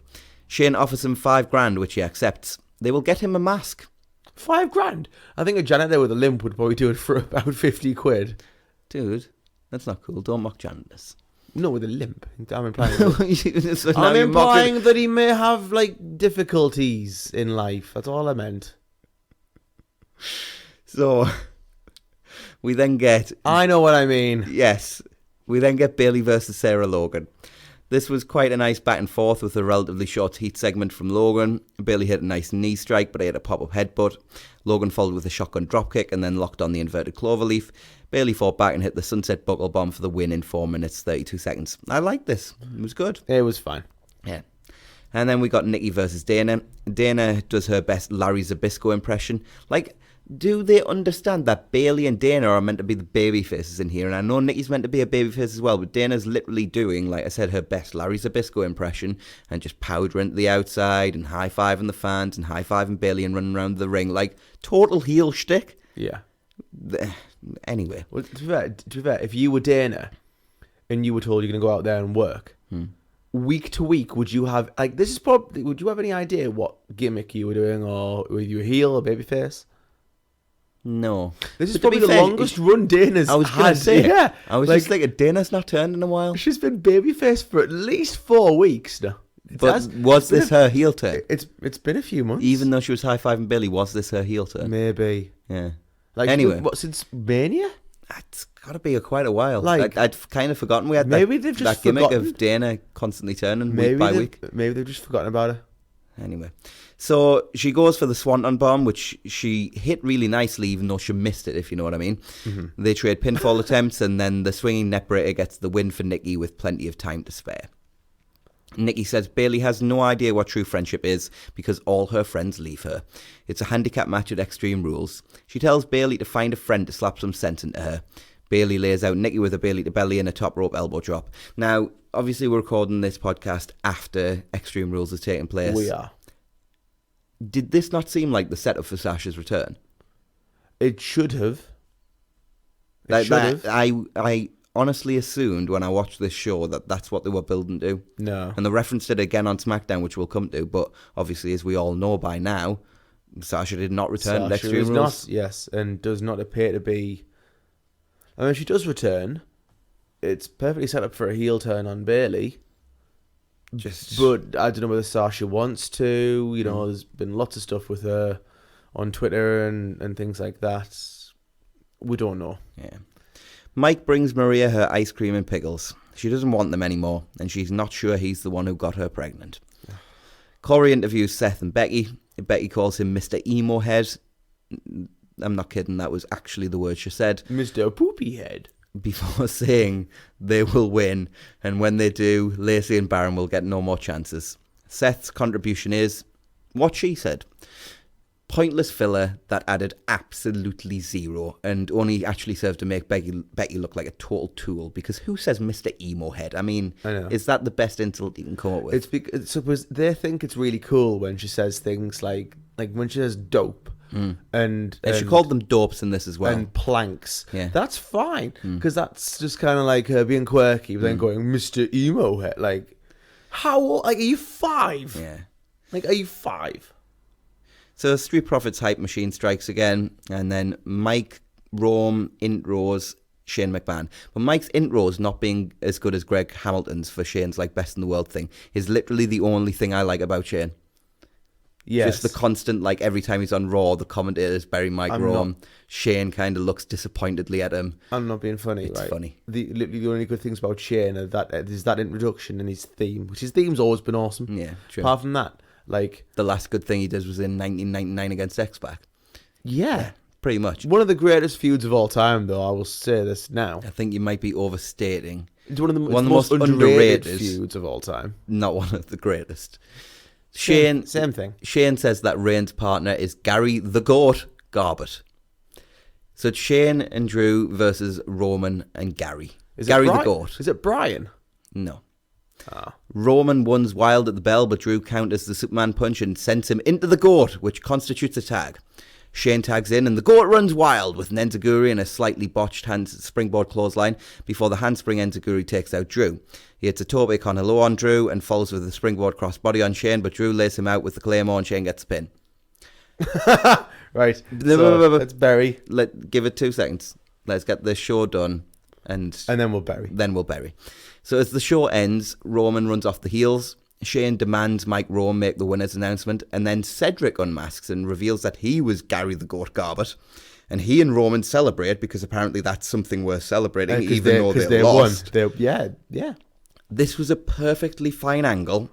[SPEAKER 2] Shane offers him $5,000, which he accepts. They will get him a mask.
[SPEAKER 1] $5,000? I think a janitor with a limp would probably do it for about 50 quid.
[SPEAKER 2] Dude, that's not cool. Don't mock janitors.
[SPEAKER 1] No, with a limp. I'm implying
[SPEAKER 2] So now
[SPEAKER 1] I'm
[SPEAKER 2] you're
[SPEAKER 1] implying
[SPEAKER 2] mocking-
[SPEAKER 1] that he may have, like, difficulties in life. That's all I meant.
[SPEAKER 2] So, we then get...
[SPEAKER 1] I know what I mean.
[SPEAKER 2] Yes. We then get Bayley versus Sarah Logan. This was quite a nice back and forth with a relatively short heat segment from Logan. Bayley hit a nice knee strike, but he had a pop-up headbutt. Logan followed with a shotgun dropkick and then locked on the inverted cloverleaf. Bayley fought back and hit the sunset buckle bomb for the win in 4 minutes, 32 seconds. I liked this. It was good.
[SPEAKER 1] It was fine.
[SPEAKER 2] Yeah. And then we got Nikki versus Dana. Dana does her best Larry Zbyszko impression. Like, do they understand that Bayley and Dana are meant to be the baby faces in here? And I know Nikki's meant to be a baby face as well, but Dana's literally doing, like I said, her best Larry Zbyszko impression and just powdering to the outside and high-fiving the fans and high-fiving Bayley and running around the ring. Like, total heel shtick.
[SPEAKER 1] Yeah.
[SPEAKER 2] Anyway.
[SPEAKER 1] Well, to be fair, if you were Dana and you were told you're going to go out there and work, week to week, would you have, like, would you have any idea what gimmick you were doing, or were you a heel or babyface?
[SPEAKER 2] No.
[SPEAKER 1] This is
[SPEAKER 2] But to
[SPEAKER 1] probably
[SPEAKER 2] be
[SPEAKER 1] the
[SPEAKER 2] fair,
[SPEAKER 1] longest run Dana's
[SPEAKER 2] I was going
[SPEAKER 1] had.
[SPEAKER 2] to say,
[SPEAKER 1] yeah.
[SPEAKER 2] I was just thinking, Dana's not turned in a while.
[SPEAKER 1] She's been babyface for at least 4 weeks now.
[SPEAKER 2] But was this her heel turn?
[SPEAKER 1] It's been a few months.
[SPEAKER 2] Even though she was high-fiving Bayley, was this her heel turn?
[SPEAKER 1] Maybe.
[SPEAKER 2] Yeah.
[SPEAKER 1] Like,
[SPEAKER 2] Anyway.
[SPEAKER 1] what, since Mania?
[SPEAKER 2] It's got to be quite a while.
[SPEAKER 1] Like,
[SPEAKER 2] I'd kind of forgotten we had
[SPEAKER 1] maybe they've just
[SPEAKER 2] that gimmick
[SPEAKER 1] forgotten.
[SPEAKER 2] of Dana constantly turning week by week.
[SPEAKER 1] Maybe they've just forgotten about her.
[SPEAKER 2] Anyway. So she goes for the Swanton Bomb, which she hit really nicely, even though she missed it, if you know what I mean.
[SPEAKER 1] Mm-hmm.
[SPEAKER 2] They trade pinfall attempts, and then the swinging neck-breaker gets the win for Nikki with plenty of time to spare. Nikki says Bayley has no idea what true friendship is because all her friends leave her. It's a handicap match at Extreme Rules. She tells Bayley to find a friend to slap some sense into her. Bayley lays out Nikki with a Bayley to belly and a top rope elbow drop. Now, obviously we're recording this podcast after Extreme Rules has taken place.
[SPEAKER 1] We are.
[SPEAKER 2] Did this not seem like the setup for Sasha's return?
[SPEAKER 1] It should have.
[SPEAKER 2] I honestly assumed when I watched this show that that's what they were building to.
[SPEAKER 1] No.
[SPEAKER 2] And they referenced it again on SmackDown, which we'll come to. But obviously, as we all know by now, Sasha did not return to
[SPEAKER 1] Sasha
[SPEAKER 2] Extreme
[SPEAKER 1] is
[SPEAKER 2] Rules.
[SPEAKER 1] not, yes, and does not appear to be. I mean, if she does return, it's perfectly set up for a heel turn on Bayley. But I don't know whether Sasha wants to. You know, there's been lots of stuff with her on Twitter and things like that. We don't know.
[SPEAKER 2] Yeah. Mike brings Maria her ice cream and pickles. She doesn't want them anymore, and she's not sure he's the one who got her pregnant. Corey interviews Seth and Becky. Becky calls him Mr. Emo Head. I'm not kidding, that was actually the word she said.
[SPEAKER 1] Mr. Poopy Head.
[SPEAKER 2] Before saying they will win, and when they do, Lacey and Baron will get no more chances. Seth's contribution is what she said. Pointless filler that added absolutely zero and only actually served to make Becky look like a total tool, because who says Mr. Emo Head? I mean,
[SPEAKER 1] I know.
[SPEAKER 2] Is that the best insult you can come up with?
[SPEAKER 1] It's because suppose they think it's really cool when she says things like when she says dope and
[SPEAKER 2] she called them dopes in this as well.
[SPEAKER 1] and planks.
[SPEAKER 2] Yeah.
[SPEAKER 1] That's fine because that's just kind of like her being quirky, but then going Mr. Emo Head. Like, how old? Like, are you 5?
[SPEAKER 2] Yeah.
[SPEAKER 1] Like, are you 5?
[SPEAKER 2] So Street Profits hype machine strikes again, and then Mike Rome intros Shane McMahon. But Mike's intros not being as good as Greg Hamilton's for Shane's like best in the world thing is literally the only thing I like about Shane.
[SPEAKER 1] Yes.
[SPEAKER 2] Just the constant, like every time he's on Raw, the commentators bury Mike Rome. Shane kind of looks disappointedly at him.
[SPEAKER 1] I'm not being funny.
[SPEAKER 2] It's
[SPEAKER 1] right?
[SPEAKER 2] funny.
[SPEAKER 1] Literally the only good things about Shane are that is that introduction and his theme, which his theme's always been awesome.
[SPEAKER 2] Yeah, true.
[SPEAKER 1] Apart from that, like,
[SPEAKER 2] The last good thing he did was in 1999 against X-Pac.
[SPEAKER 1] yeah,
[SPEAKER 2] Pretty much.
[SPEAKER 1] one of the greatest feuds of all time, though. I will say this now.
[SPEAKER 2] I think you might be overstating.
[SPEAKER 1] It's one of the
[SPEAKER 2] most
[SPEAKER 1] most
[SPEAKER 2] underrated
[SPEAKER 1] underrated feuds of all time.
[SPEAKER 2] Not one of the greatest. Shane
[SPEAKER 1] Same thing.
[SPEAKER 2] Shane says that Reigns' partner is Gary the Goat Garbutt. So it's Shane and Drew versus Roman and Gary.
[SPEAKER 1] Is
[SPEAKER 2] Gary
[SPEAKER 1] it
[SPEAKER 2] the Goat.
[SPEAKER 1] Is it Brian?
[SPEAKER 2] No.
[SPEAKER 1] Ah.
[SPEAKER 2] Roman runs wild at the bell, but Drew counters the Superman punch and sends him into the Goat, which constitutes a tag. Shane tags in, and the Goat runs wild with an enziguri and a slightly botched springboard clothesline before the handspring enziguri takes out Drew. He hits a Tobe con hello on Drew and follows with a springboard crossbody on Shane, but Drew lays him out with the Claymore and Shane gets the pin.
[SPEAKER 1] Right. So let's bury.
[SPEAKER 2] Give it 2 seconds. Let's get this show done. And
[SPEAKER 1] then we'll bury.
[SPEAKER 2] So as the show ends, Roman runs off the heels. Shane demands Mike Rome make the winner's announcement, and then Cedric unmasks and reveals that he was Gary the Goat Garbutt. And he and Roman celebrate because apparently that's something worth celebrating, even though they lost.
[SPEAKER 1] Yeah.
[SPEAKER 2] This was a perfectly fine angle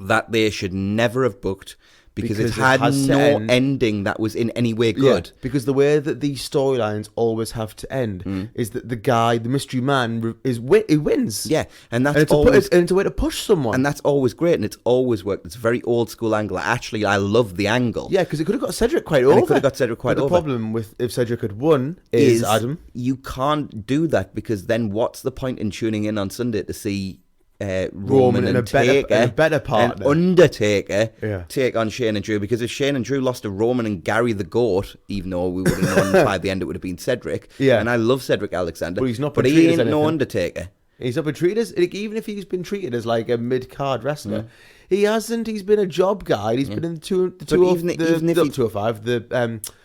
[SPEAKER 2] that they should never have booked because it had no ending that was in any way good.
[SPEAKER 1] Yeah, because the way that these storylines always have to end is that the guy, the mystery man, he wins.
[SPEAKER 2] Yeah, and that's
[SPEAKER 1] it's a way to push someone.
[SPEAKER 2] And that's always great, and it's always worked. It's a very old school angle. Actually, I love the angle.
[SPEAKER 1] Yeah, because it could have got Cedric quite over.
[SPEAKER 2] But the
[SPEAKER 1] problem with if Cedric had won is Adam.
[SPEAKER 2] You can't do that because then what's the point in tuning in on Sunday to see Roman and Taker
[SPEAKER 1] and a better partner,
[SPEAKER 2] and Undertaker take on Shane and Drew? Because if Shane and Drew lost to Roman and Gary the Goat, even though we would have known by the end it would have been Cedric.
[SPEAKER 1] Yeah,
[SPEAKER 2] and I love Cedric Alexander,
[SPEAKER 1] but he's not.
[SPEAKER 2] But he ain't no Undertaker.
[SPEAKER 1] He's not been treated as, even if he's been treated as like a mid-card wrestler. He hasn't. He's been a job guy. He's been in the 205, the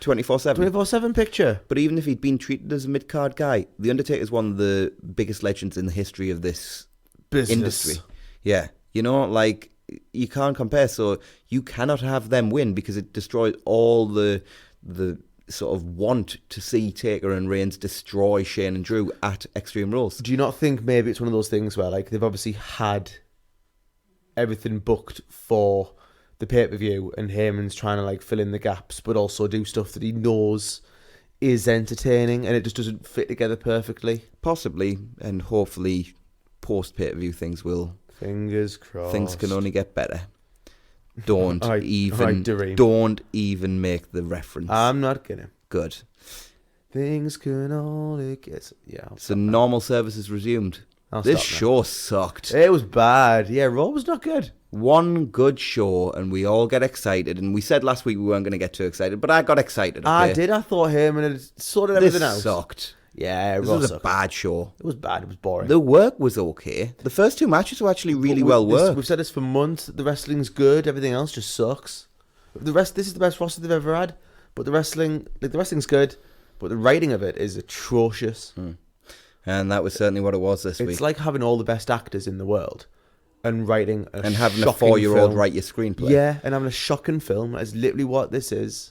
[SPEAKER 2] 24/7
[SPEAKER 1] 24/7 picture.
[SPEAKER 2] But even if he'd been treated as a mid-card guy, the Undertaker is one of the biggest legends in the history of this industry. Yeah, like you can't compare. So you cannot have them win because it destroys all the sort of want to see Taker and Reigns destroy Shane and Drew at Extreme Rules.
[SPEAKER 1] Do you not think maybe it's one of those things where like they've obviously had everything booked for the pay-per-view and Heyman's trying to like fill in the gaps but also do stuff that he knows is entertaining and it just doesn't fit together perfectly?
[SPEAKER 2] Possibly, and hopefully post pay-per-view
[SPEAKER 1] fingers crossed.
[SPEAKER 2] Things can only get better. Don't even make the reference.
[SPEAKER 1] I'm not gonna.
[SPEAKER 2] Good.
[SPEAKER 1] Things can only get.
[SPEAKER 2] So normal service is resumed. This show sucked.
[SPEAKER 1] It was bad. Yeah, Raw was not good.
[SPEAKER 2] One good show, and we all get excited. And we said last week we weren't going to get too excited, but I got excited. Okay?
[SPEAKER 1] I did. I thought Heyman had sorted everything out.
[SPEAKER 2] This sucked.
[SPEAKER 1] Yeah,
[SPEAKER 2] this was a bad show.
[SPEAKER 1] It was bad. It was boring.
[SPEAKER 2] The work was okay. The first 2 matches were actually really well worked.
[SPEAKER 1] We've said this for months. The wrestling's good. Everything else just sucks. This is the best roster they've ever had. But the wrestling's good. But the writing of it is atrocious.
[SPEAKER 2] And that was certainly what it was this week.
[SPEAKER 1] It's like having all the best actors in the world and writing
[SPEAKER 2] and having a 4-year-old write your screenplay.
[SPEAKER 1] Yeah, and having a shocking film. That is literally what this is.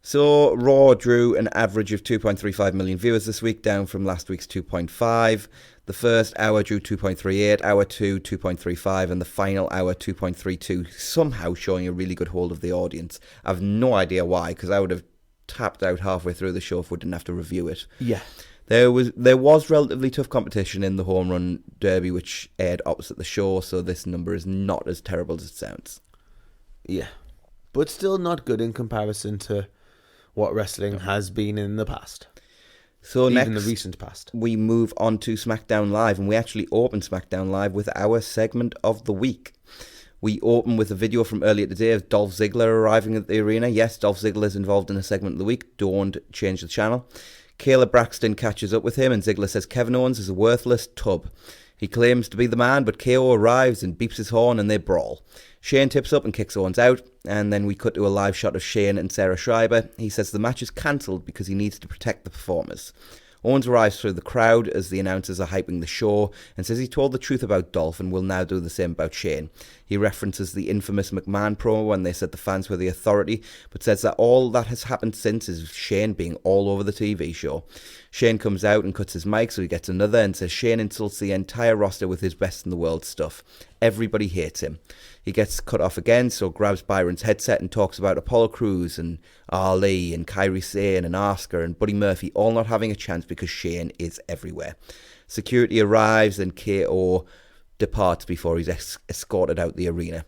[SPEAKER 2] So Raw drew an average of 2.35 million viewers this week, down from last week's 2.5. The first hour drew 2.38, hour 2, 2.35, and the final hour 2.32, somehow showing a really good hold of the audience. I've no idea why, because I would have tapped out halfway through the show if we didn't have to review it.
[SPEAKER 1] Yeah.
[SPEAKER 2] There was relatively tough competition in the Home Run Derby, which aired opposite the show, so this number is not as terrible as it sounds.
[SPEAKER 1] Yeah. But still not good in comparison to what wrestling has been in the past.
[SPEAKER 2] So
[SPEAKER 1] even
[SPEAKER 2] next,
[SPEAKER 1] in the recent past.
[SPEAKER 2] We move on to SmackDown Live, and we actually open SmackDown Live with our segment of the week. We open with a video from earlier today of Dolph Ziggler arriving at the arena. Yes, Dolph Ziggler is involved in a segment of the week. Don't change the channel. Kayla Braxton catches up with him, and Ziggler says Kevin Owens is a worthless tub. He claims to be the man, but KO arrives and beeps his horn, and they brawl. Shane tips up and kicks Owens out, and then we cut to a live shot of Shane and Sarah Schreiber. He says the match is cancelled because he needs to protect the performers. Owens arrives through the crowd as the announcers are hyping the show and says he told the truth about Dolph and will now do the same about Shane. He references the infamous McMahon promo when they said the fans were the authority, but says that all that has happened since is Shane being all over the TV show. Shane comes out and cuts his mic, so he gets another and says Shane insults the entire roster with his best in the world stuff. Everybody hates him. He gets cut off again, so grabs Byron's headset and talks about Apollo Crews and Ali and Kairi Sane and Asuka and Buddy Murphy all not having a chance because Shane is everywhere. Security arrives and KO departs before he's escorted out the arena.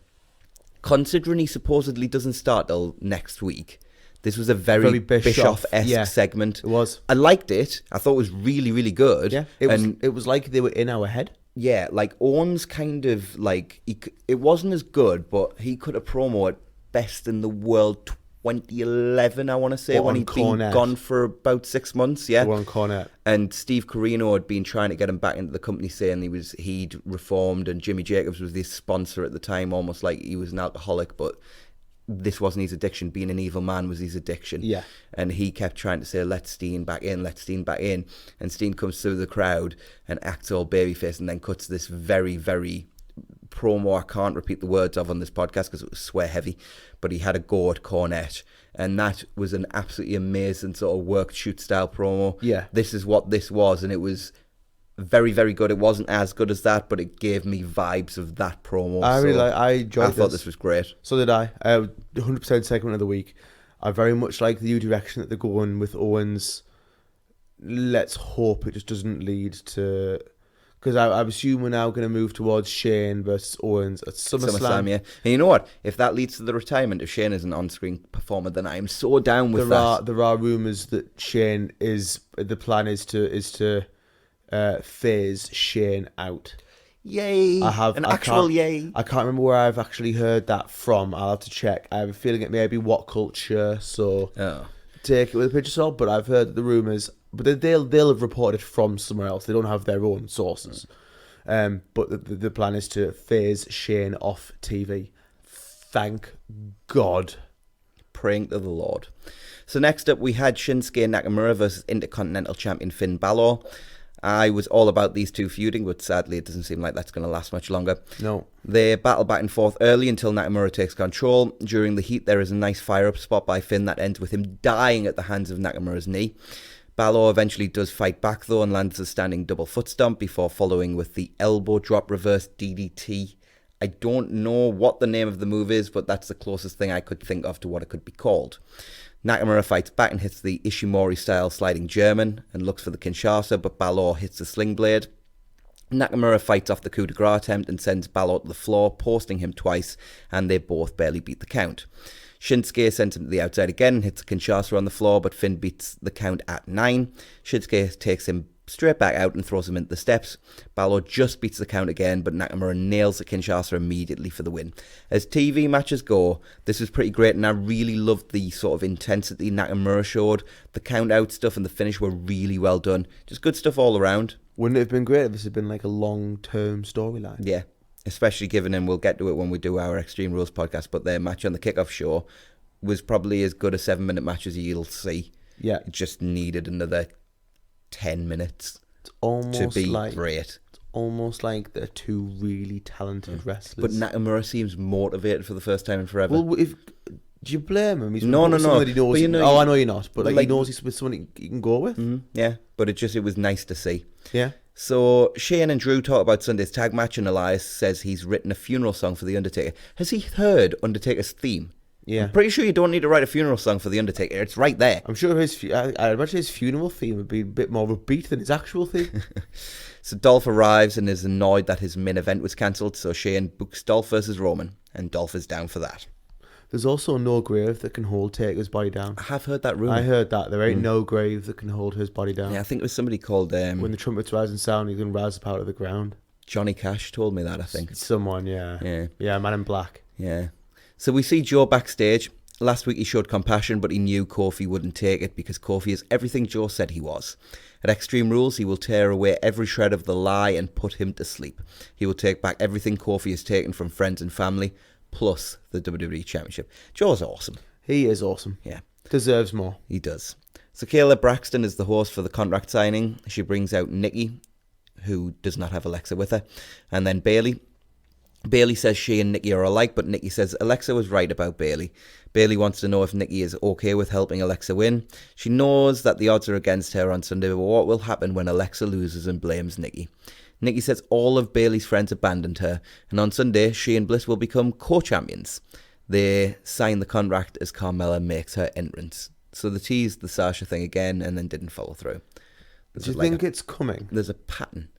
[SPEAKER 2] Considering he supposedly doesn't start till next week, This was a very Bischoff-esque
[SPEAKER 1] yeah,
[SPEAKER 2] segment.
[SPEAKER 1] It was.
[SPEAKER 2] I liked it. I thought it was really, really good.
[SPEAKER 1] Yeah, it was like they were in our head.
[SPEAKER 2] Yeah, like Owens kind of like it wasn't as good, but he could have promo at Best in the World 2011, I want to say, when he'd been gone for about 6 months. Yeah,
[SPEAKER 1] on Cornette.
[SPEAKER 2] And Steve Corino had been trying to get him back into the company, saying he'd reformed, and Jimmy Jacobs was his sponsor at the time, almost like he was an alcoholic, but this wasn't his addiction. Being an evil man was his addiction.
[SPEAKER 1] Yeah.
[SPEAKER 2] And he kept trying to say, let Steen back in, let Steen back in. And Steen comes through the crowd and acts all babyface and then cuts this very, very promo I can't repeat the words of on this podcast because it was swear heavy. But he had a go at Cornette. And that was an absolutely amazing sort of work shoot style promo.
[SPEAKER 1] Yeah.
[SPEAKER 2] This is what this was. And it was very, very good. It wasn't as good as that, but it gave me vibes of that promo.
[SPEAKER 1] I enjoyed
[SPEAKER 2] I thought this was great.
[SPEAKER 1] So did I. 100% segment of the week. I very much like the new direction that they're going with Owens. Let's hope it just doesn't lead to... Because I assume we're now going to move towards Shane versus Owens at SummerSlam.
[SPEAKER 2] Yeah. And you know what? If that leads to the retirement of Shane as an on-screen performer, then I'm so down with that.
[SPEAKER 1] There are rumours that Shane is... The plan is to phase Shane out.
[SPEAKER 2] Yay! Yay!
[SPEAKER 1] I can't remember where I've actually heard that from. I'll have to check. I have a feeling it may be What Culture, so take it with a pinch of salt. But I've heard the rumours, but they'll have reported from somewhere else. They don't have their own sources. But the plan is to phase Shane off TV. Thank God.
[SPEAKER 2] Praying to the Lord. So next up, we had Shinsuke Nakamura versus Intercontinental Champion Finn Balor. I was all about these two feuding, but sadly it doesn't seem like that's going to last much longer.
[SPEAKER 1] No.
[SPEAKER 2] They battle back and forth early until Nakamura takes control. During the heat, there is a nice fire-up spot by Finn that ends with him dying at the hands of Nakamura's knee. Balor eventually does fight back, though, and lands a standing double foot stomp before following with the elbow drop reverse DDT. I don't know what the name of the move is, but that's the closest thing I could think of to what it could be called. Nakamura fights back and hits the Ishimori-style sliding German and looks for the Kinshasa, but Balor hits the sling blade. Nakamura fights off the coup de grace attempt and sends Balor to the floor, posting him twice, and they both barely beat the count. Shinsuke sends him to the outside again and hits the Kinshasa on the floor, but Finn beats the count at 9. Shinsuke takes him straight back out and throws him into the steps. Balor just beats the count again, but Nakamura nails the Kinshasa immediately for the win. As TV matches go, this was pretty great, and I really loved the sort of intensity Nakamura showed. The count out stuff and the finish were really well done. Just good stuff all around.
[SPEAKER 1] Wouldn't it have been great if this had been like a long-term storyline?
[SPEAKER 2] Yeah, especially given, and we'll get to it when we do our Extreme Rules podcast, but their match on the kickoff show was probably as good a 7-minute match as you'll see.
[SPEAKER 1] Yeah.
[SPEAKER 2] It just needed another 10 minutes
[SPEAKER 1] to be
[SPEAKER 2] great.
[SPEAKER 1] It's almost like they're two really talented wrestlers.
[SPEAKER 2] But Nakamura seems motivated for the first time in forever.
[SPEAKER 1] Well, do you blame him? He's
[SPEAKER 2] no.
[SPEAKER 1] That he knows, I know you're not, but like, he knows he's with someone he can go with.
[SPEAKER 2] Mm-hmm. Yeah, but it was nice to see.
[SPEAKER 1] Yeah.
[SPEAKER 2] So Shane and Drew talk about Sunday's tag match, and Elias says he's written a funeral song for The Undertaker. Has he heard Undertaker's theme?
[SPEAKER 1] Yeah.
[SPEAKER 2] I'm pretty sure you don't need to write a funeral song for The Undertaker. It's right there.
[SPEAKER 1] I'm sure I imagine his funeral theme would be a bit more upbeat than his actual theme.
[SPEAKER 2] So Dolph arrives and is annoyed that his main event was cancelled, so Shane books Dolph versus Roman, and Dolph is down for that.
[SPEAKER 1] There's also no grave that can hold Taker's body down.
[SPEAKER 2] I have heard that rumour.
[SPEAKER 1] I heard that. There ain't no grave that can hold his body down.
[SPEAKER 2] Yeah, I think it was somebody called...
[SPEAKER 1] when the trumpets rise and sound, he can rise up out of the ground.
[SPEAKER 2] Johnny Cash told me that, I think.
[SPEAKER 1] Someone, yeah. Yeah, Man in Black.
[SPEAKER 2] Yeah. So we see Joe backstage. Last week he showed compassion, but he knew Kofi wouldn't take it because Kofi is everything Joe said he was. At Extreme Rules, he will tear away every shred of the lie and put him to sleep. He will take back everything Kofi has taken from friends and family, plus the WWE Championship. Joe's awesome.
[SPEAKER 1] He is awesome.
[SPEAKER 2] Yeah.
[SPEAKER 1] Deserves more.
[SPEAKER 2] He does. So Kayla Braxton is the host for the contract signing. She brings out Nikki, who does not have Alexa with her, and then Bayley. Bayley says she and Nikki are alike, but Nikki says Alexa was right about Bayley. Bayley wants to know if Nikki is okay with helping Alexa win. She knows that the odds are against her on Sunday, but what will happen when Alexa loses and blames Nikki? Nikki says all of Bayley's friends abandoned her, and on Sunday, she and Bliss will become co-champions. They sign the contract as Carmella makes her entrance. So they teased the Sasha thing again and then didn't follow through.
[SPEAKER 1] Do you think it's coming?
[SPEAKER 2] There's a pattern.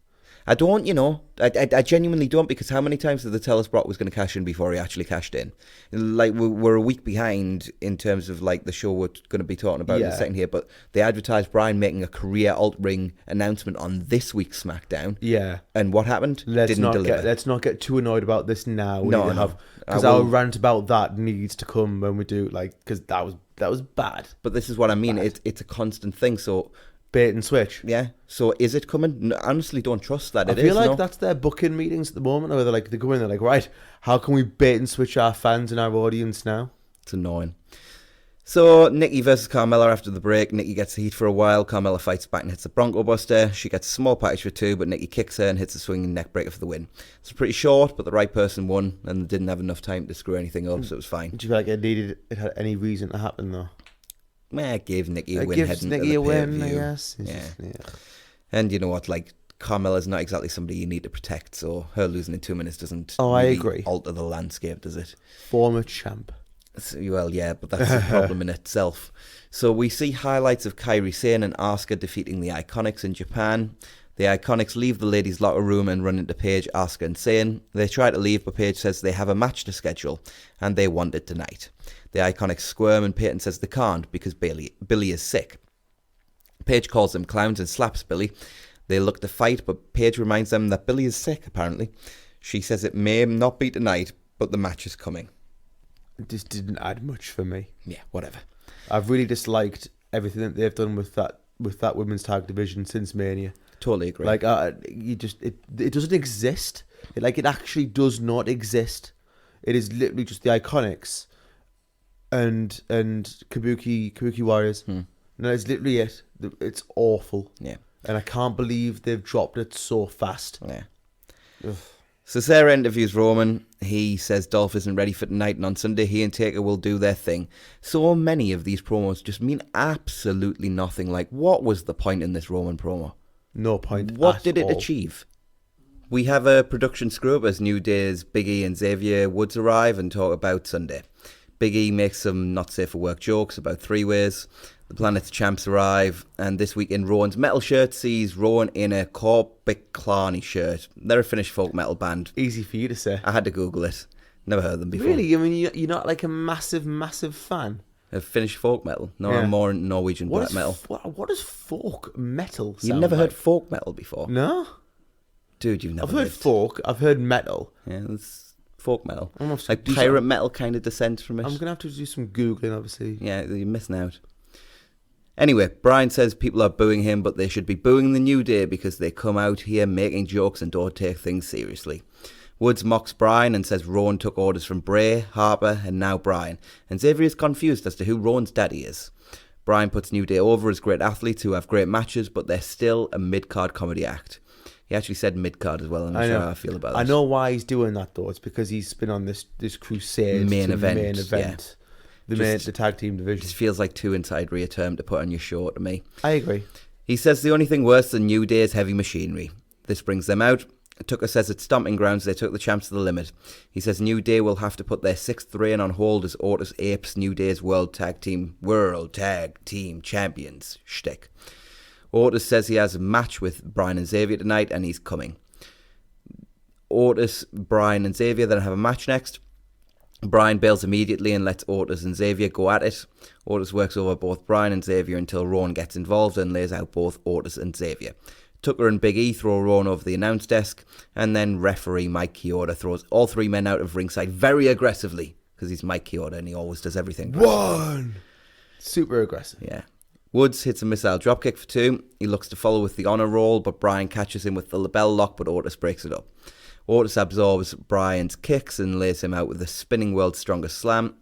[SPEAKER 2] I don't, you know, I genuinely don't, because how many times did they tell us Brock was going to cash in before he actually cashed in? Like, we're a week behind in terms of, like, the show we're going to be talking about in a second here, but they advertised Bryan making a career-altering announcement on this week's SmackDown.
[SPEAKER 1] Yeah.
[SPEAKER 2] And what happened? Didn't deliver.
[SPEAKER 1] Let's not get too annoyed about this now.
[SPEAKER 2] No.
[SPEAKER 1] Because our rant about that needs to come when we do, like, because that was bad.
[SPEAKER 2] But this is what I mean. It's a constant thing, so...
[SPEAKER 1] Bait and switch.
[SPEAKER 2] Yeah. So is it coming? No, I honestly don't trust that.
[SPEAKER 1] I feel like that's their booking meetings at the moment, where they go in, they're like, right, how can we bait and switch our fans and our audience now?
[SPEAKER 2] It's annoying. So Nikki versus Carmella after the break. Nikki gets the heat for a while. Carmella fights back and hits the Bronco Buster. She gets a small package for 2, but Nikki kicks her and hits a swinging neck breaker for the win. It's pretty short, but the right person won, and they didn't have enough time to screw anything up, so it was fine.
[SPEAKER 1] Do you feel like it had any reason to happen though?
[SPEAKER 2] It gave Nikki a win.
[SPEAKER 1] Gives Nikki a win, I guess.
[SPEAKER 2] Yeah. And you know what? Like, Carmella's not exactly somebody you need to protect, so her losing in 2 minutes doesn't
[SPEAKER 1] I agree.
[SPEAKER 2] alter the landscape, does it?
[SPEAKER 1] Former champ.
[SPEAKER 2] Well, yeah, but that's a problem in itself. So we see highlights of Kairi Sane and Asuka defeating the Iconics in Japan. The Iconics leave the ladies' locker room and run into Paige, Asuka and Sane. They try to leave, but Paige says they have a match to schedule, and they want it tonight. The Iconics squirm, and Peyton says they can't because Billy is sick. Paige calls them clowns and slaps Billy. They look to fight, but Paige reminds them that Billy is sick, apparently. She says it may not be tonight, but the match is coming.
[SPEAKER 1] It just didn't add much for me.
[SPEAKER 2] Yeah, whatever.
[SPEAKER 1] I've really disliked everything that they've done with that women's tag division since Mania.
[SPEAKER 2] Totally agree.
[SPEAKER 1] Like, it doesn't exist. It actually does not exist. It is literally just the Iconics and Kabuki Warriors. No, it's literally it. It's awful.
[SPEAKER 2] Yeah.
[SPEAKER 1] And I can't believe they've dropped it so fast.
[SPEAKER 2] Yeah.
[SPEAKER 1] Ugh.
[SPEAKER 2] So Sarah interviews Roman. He says Dolph isn't ready for tonight, and on Sunday he and Taker will do their thing. So many of these promos just mean absolutely nothing. Like, what was the point in this Roman promo?
[SPEAKER 1] No point.
[SPEAKER 2] What did it
[SPEAKER 1] all.
[SPEAKER 2] achieve? We have a production screw-up as New Day's Big E and Xavier Woods arrive and talk about Sunday. Big E makes some not safe for work jokes about three-ways. The Planet's champs arrive, and this week in Rowan's metal shirt sees Rowan in a Corbett Clarny shirt. They're a Finnish folk metal band.
[SPEAKER 1] Easy for you to say.
[SPEAKER 2] I had to Google it. Never heard them before.
[SPEAKER 1] Really? I mean, you're not like a massive fan?
[SPEAKER 2] Of Finnish folk metal? No,
[SPEAKER 1] Yeah.
[SPEAKER 2] I'm more Norwegian black metal.
[SPEAKER 1] What is folk metal sound
[SPEAKER 2] You've never
[SPEAKER 1] like?
[SPEAKER 2] heard folk metal before?
[SPEAKER 1] No?
[SPEAKER 2] Dude, you've never
[SPEAKER 1] I've heard folk, I've heard metal.
[SPEAKER 2] Yeah, it's folk metal.
[SPEAKER 1] I'm gonna have to
[SPEAKER 2] Like
[SPEAKER 1] do
[SPEAKER 2] pirate
[SPEAKER 1] some-
[SPEAKER 2] metal kind of descent from it.
[SPEAKER 1] I'm going to have to do some Googling, obviously.
[SPEAKER 2] Yeah, you're missing out. Anyway, Brian says people are booing him, but they should be booing the New Day because they come out here making jokes and don't take things seriously. Woods mocks Brian and says Rowan took orders from Bray, Harper, and now Brian. And Xavier is confused as to who Rowan's daddy is. Brian puts New Day over as great athletes who have great matches, but they're still a mid-card comedy act. He actually said mid-card as well, and I'm not sure how I feel about it.
[SPEAKER 1] I know why he's doing that, though. It's because he's been on this crusade
[SPEAKER 2] Main
[SPEAKER 1] to
[SPEAKER 2] event,
[SPEAKER 1] main event.
[SPEAKER 2] Yeah.
[SPEAKER 1] The tag team division.
[SPEAKER 2] It just feels like too inside a term to put on your show to me.
[SPEAKER 1] I agree.
[SPEAKER 2] He says the only thing worse than New Day is heavy machinery. This brings them out. Tucker says at Stomping Grounds they took the champs to the limit. He says New Day will have to put their sixth reign on hold as Otis apes New Day's World Tag Team Champions shtick. Otis says he has a match with Brian and Xavier tonight and he's coming. Otis, Brian and Xavier then have a match next. Brian bails immediately and lets Otis and Xavier go at it. Otis works over both Brian and Xavier until Rowan gets involved and lays out both Otis and Xavier. Tucker and Big E throw Rowan over the announce desk, and then referee Mike Chioda throws all three men out of ringside very aggressively, because he's Mike Chioda and he always does everything.
[SPEAKER 1] One! Super aggressive.
[SPEAKER 2] Yeah. Woods hits a missile dropkick for 2. He looks to follow with the honor roll, but Brian catches him with the lapel lock, but Otis breaks it up. Otis absorbs Brian's kicks and lays him out with the spinning world's strongest slam.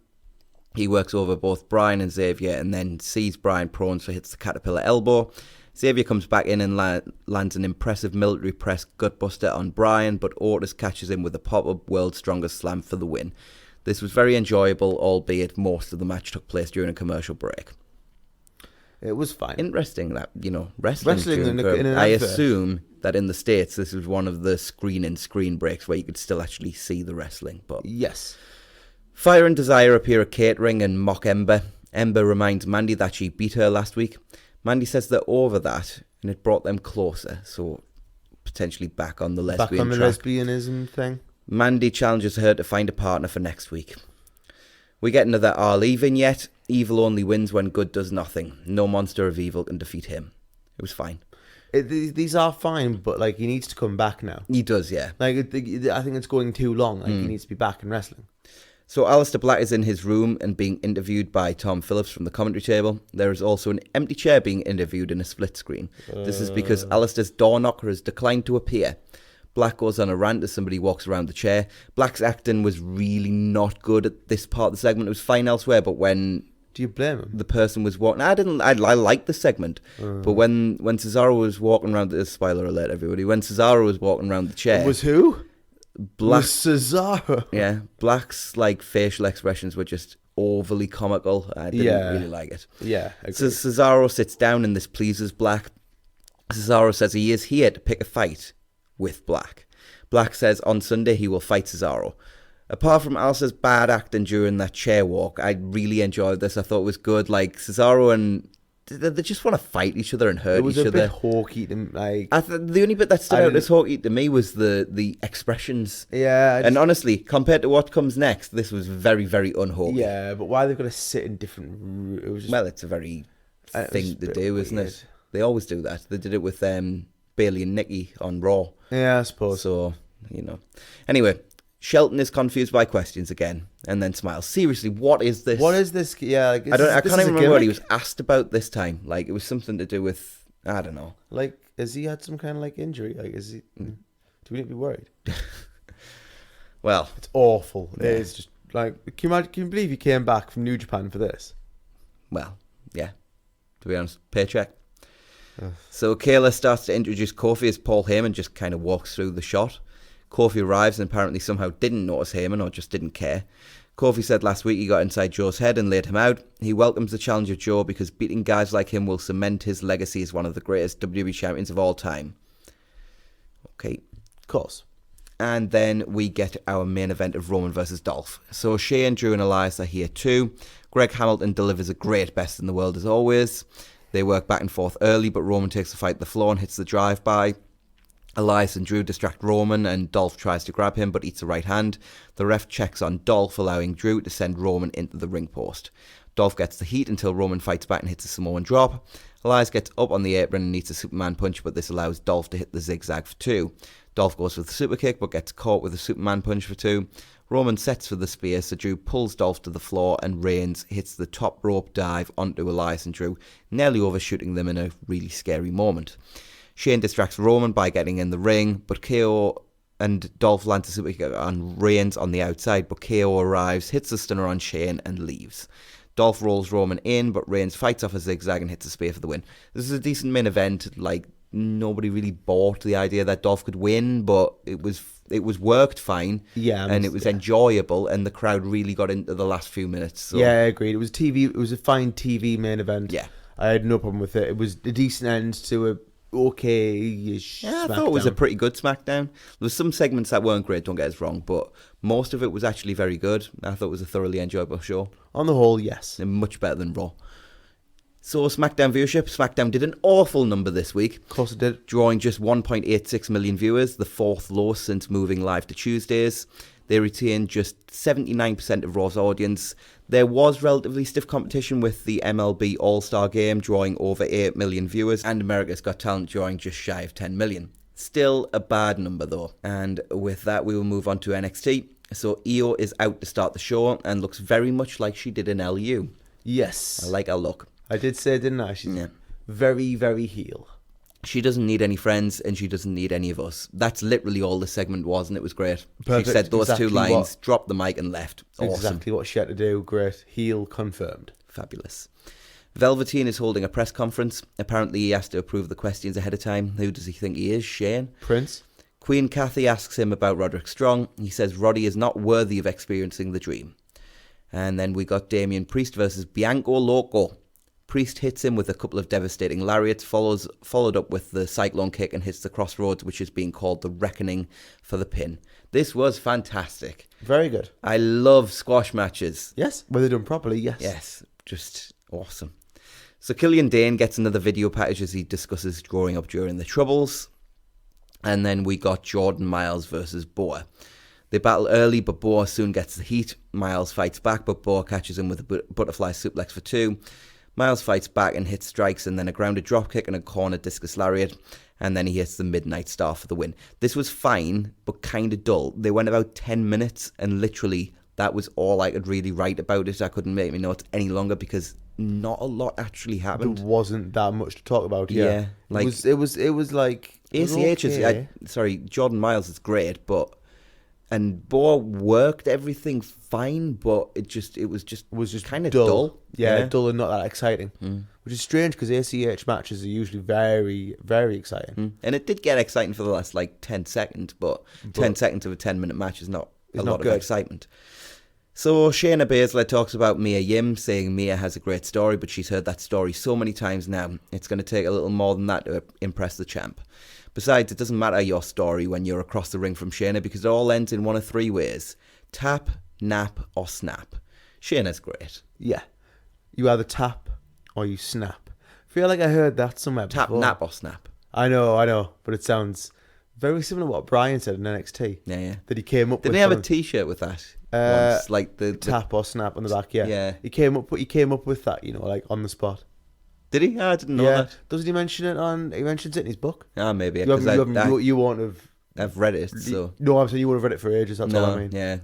[SPEAKER 2] He works over both Brian and Xavier and then sees Brian prone, so hits the caterpillar elbow. Xavier comes back in and lands an impressive military press gutbuster on Brian, but Otis catches him with a pop-up world's strongest slam for the win. This was very enjoyable, albeit most of the match took place during a commercial break.
[SPEAKER 1] It was fine.
[SPEAKER 2] Interesting that, wrestling
[SPEAKER 1] in
[SPEAKER 2] during
[SPEAKER 1] an
[SPEAKER 2] I
[SPEAKER 1] advert.
[SPEAKER 2] assume that in the States this was one of the screen breaks where you could still actually see the wrestling. But
[SPEAKER 1] Yes.
[SPEAKER 2] Fire and Desire appear at catering and mock Ember. Ember reminds Mandy that she beat her last week. Mandy says they're over that and it brought them closer. So potentially back on the
[SPEAKER 1] Back
[SPEAKER 2] lesbian
[SPEAKER 1] on the
[SPEAKER 2] track.
[SPEAKER 1] lesbianism thing.
[SPEAKER 2] Mandy challenges her to find a partner for next week. We get another Ali vignette. Evil only wins when good does nothing. No monster of evil can defeat him. It was fine.
[SPEAKER 1] These are fine, but like he needs to come back now.
[SPEAKER 2] He does, yeah.
[SPEAKER 1] Like I think it's going too long. Like he needs to be back in wrestling.
[SPEAKER 2] So Alistair Black is in his room and being interviewed by Tom Phillips from the commentary table. There is also an empty chair being interviewed in a split screen. This is because Alistair's door knocker has declined to appear. Black goes on a rant as somebody walks around the chair. Black's acting was really not good at this part of the segment. It was fine elsewhere, but when
[SPEAKER 1] Do you blame him?
[SPEAKER 2] the person was walking, I liked the segment, but when Cesaro was walking around, spoiler alert everybody, when Cesaro was walking around the chair,
[SPEAKER 1] It was who?
[SPEAKER 2] Black,
[SPEAKER 1] Was Cesaro.
[SPEAKER 2] yeah, Black's like facial expressions were just overly comical. I didn't really like it.
[SPEAKER 1] Yeah.
[SPEAKER 2] So Cesaro sits down and this pleases Black. Cesaro says he is here to pick a fight with Black. Black says on Sunday he will fight Cesaro. Apart from Alistair's bad acting during that chair walk, I really enjoyed this. I thought it was good. Like Cesaro and they just want to fight each other and hurt
[SPEAKER 1] It was
[SPEAKER 2] each
[SPEAKER 1] a
[SPEAKER 2] other.
[SPEAKER 1] bit hawky. Like
[SPEAKER 2] The only bit that stood
[SPEAKER 1] I
[SPEAKER 2] out as
[SPEAKER 1] didn't-
[SPEAKER 2] hawky to me was the expressions.
[SPEAKER 1] yeah.
[SPEAKER 2] And honestly, compared to what comes next, this was very, very unhawky.
[SPEAKER 1] Yeah, but why they've got to sit in different? It was just,
[SPEAKER 2] Well, it's a very
[SPEAKER 1] it was
[SPEAKER 2] thing
[SPEAKER 1] a
[SPEAKER 2] to
[SPEAKER 1] bit
[SPEAKER 2] do, isn't
[SPEAKER 1] weird.
[SPEAKER 2] it? They always do that. They did it with Bailey and Nikki on Raw.
[SPEAKER 1] Yeah, I suppose.
[SPEAKER 2] So, Anyway, Shelton is confused by questions again and then smiles. Seriously, what is this?
[SPEAKER 1] What is this? Yeah, like,
[SPEAKER 2] I
[SPEAKER 1] this
[SPEAKER 2] can't
[SPEAKER 1] is a
[SPEAKER 2] even remember what he
[SPEAKER 1] gimmick?
[SPEAKER 2] was asked about this time. Like, it was something to do with, I don't know.
[SPEAKER 1] Like, has he had some kind of like injury? Like, is he? Do we need to be worried?
[SPEAKER 2] Well,
[SPEAKER 1] It's awful.
[SPEAKER 2] Yeah.
[SPEAKER 1] It is just like, can you believe he came back from New Japan for this?
[SPEAKER 2] yeah. To be honest, paycheck.
[SPEAKER 1] Ugh.
[SPEAKER 2] So Kayla starts to introduce Kofi as Paul Heyman just kind of walks through the shot. Kofi arrives and apparently somehow didn't notice Heyman or just didn't care. Kofi said last week he got inside Joe's head and laid him out. He welcomes the challenge of Joe because beating guys like him will cement his legacy as one of the greatest WWE champions of all time. Okay.
[SPEAKER 1] Of course.
[SPEAKER 2] And then we get our main event of Roman versus Dolph. So Shane, Drew and Elias are here too. Greg Hamilton delivers a great best in the world as always. They work back and forth early, but Roman takes the fight to the floor and hits the drive-by. Elias and Drew distract Roman and Dolph tries to grab him but eats a right hand. The ref checks on Dolph, allowing Drew to send Roman into the ring post. Dolph gets the heat until Roman fights back and hits a Samoan drop. Elias gets up on the apron and eats a Superman punch, but this allows Dolph to hit the zigzag for 2. Dolph goes for the super kick but gets caught with a Superman punch for 2. Roman sets for the spear, so Drew pulls Dolph to the floor and Reigns hits the top rope dive onto Elias and Drew, nearly overshooting them in a really scary moment. Shane distracts Roman by getting in the ring, but KO and Dolph lands a super kick on Reigns on the outside, but KO arrives, hits the stunner on Shane and leaves. Dolph rolls Roman in, but Reigns fights off a zigzag and hits a spear for the win. This is a decent main event. Like, nobody really bought the idea that Dolph could win, but it was worked fine.
[SPEAKER 1] Yeah,
[SPEAKER 2] and it was enjoyable, and the crowd really got into the last few minutes. So.
[SPEAKER 1] Yeah, I agreed. It was TV. It was a fine TV main event.
[SPEAKER 2] Yeah.
[SPEAKER 1] I had no problem with it. It was a decent end to a okay-ish
[SPEAKER 2] Yeah, I thought it was a pretty good SmackDown. There was some segments that weren't great, don't get us wrong, but most of it was actually very good. I thought it was a thoroughly enjoyable show.
[SPEAKER 1] On the whole, yes.
[SPEAKER 2] And much better than Raw. So SmackDown viewership. SmackDown did an awful number this week.
[SPEAKER 1] Of course it did.
[SPEAKER 2] Drawing just 1.86 million viewers, the fourth lowest since moving live to Tuesdays. They retained just 79% of Raw's audience. There was relatively stiff competition with the MLB All-Star Game drawing over 8 million viewers and America's Got Talent drawing just shy of 10 million. Still a bad number though. And with that we will move on to NXT. So Io is out to start the show and looks very much like she did in LU.
[SPEAKER 1] Yes.
[SPEAKER 2] I like her look.
[SPEAKER 1] I did say, didn't I? She's
[SPEAKER 2] Yeah.
[SPEAKER 1] very, very heel.
[SPEAKER 2] She doesn't need any friends and she doesn't need any of us. That's literally all the segment was and it was great.
[SPEAKER 1] Perfect.
[SPEAKER 2] She said those
[SPEAKER 1] Exactly
[SPEAKER 2] two lines,
[SPEAKER 1] what-
[SPEAKER 2] dropped the mic and left. Awesome.
[SPEAKER 1] Exactly what she had to do. Great. Heel confirmed.
[SPEAKER 2] Fabulous. Velveteen is holding a press conference. Apparently he has to approve the questions ahead of time. Who does he think he is? Shane?
[SPEAKER 1] Prince?
[SPEAKER 2] Queen Kathy asks him about Roderick Strong. He says Roddy is not worthy of experiencing the dream. And then we got Damian Priest versus Bianco Loco. Priest hits him with a couple of devastating lariats, followed up with the cyclone kick and hits the crossroads, which is being called the reckoning for the pin. This was fantastic.
[SPEAKER 1] Very good.
[SPEAKER 2] I love squash matches.
[SPEAKER 1] Yes. When they're done properly, yes.
[SPEAKER 2] Yes, just awesome. So Killian Dane gets another video package as he discusses growing up during the Troubles. And then we got Jordan Miles versus Boa. They battle early, but Boa soon gets the heat. Miles fights back, but Boa catches him with a butterfly suplex for 2. Miles fights back and hits strikes, and then a grounded dropkick and a corner discus lariat. And then he hits the Midnight Star for the win. This was fine, but kind of dull. They went about 10 minutes, and literally that was all I could really write about it. I couldn't make my notes any longer because not a lot actually happened.
[SPEAKER 1] There wasn't that much to talk about. Yeah,
[SPEAKER 2] like
[SPEAKER 1] it was like
[SPEAKER 2] ACH
[SPEAKER 1] okay.
[SPEAKER 2] Sorry, Jordan Miles is great, and Boa worked everything fine, but it was just kind of dull.
[SPEAKER 1] Yeah, dull and not that exciting. Which is strange because ACH matches are usually very, very exciting.
[SPEAKER 2] And it did get exciting for the last 10 seconds, but 10 seconds of a 10-minute match is not a lot of excitement. So Shayna Baszler talks about Mia Yim, saying Mia has a great story, but she's heard that story so many times now, it's going to take a little more than that to impress the champ. Besides, it doesn't matter your story when you're across the ring from Shayna because it all ends in one of 3 ways. Tap, nap, or snap. Shayna's great.
[SPEAKER 1] Yeah. You either tap or you snap. I feel like I heard that somewhere
[SPEAKER 2] Tap,
[SPEAKER 1] before.
[SPEAKER 2] nap, or snap.
[SPEAKER 1] I know, but it sounds very similar to what Brian said in NXT.
[SPEAKER 2] Yeah.
[SPEAKER 1] That he came up with.
[SPEAKER 2] Didn't he have a T-shirt with that? Once, like the
[SPEAKER 1] tap or snap on the back, yeah.
[SPEAKER 2] Yeah.
[SPEAKER 1] He came up with that, on the spot.
[SPEAKER 2] Did he? I didn't know that.
[SPEAKER 1] Doesn't he mention it he mentions it in his book?
[SPEAKER 2] Ah, maybe.
[SPEAKER 1] You won't have.
[SPEAKER 2] I've read it, so.
[SPEAKER 1] No, I'm saying you would have read it for ages, that's all I mean.
[SPEAKER 2] Yeah.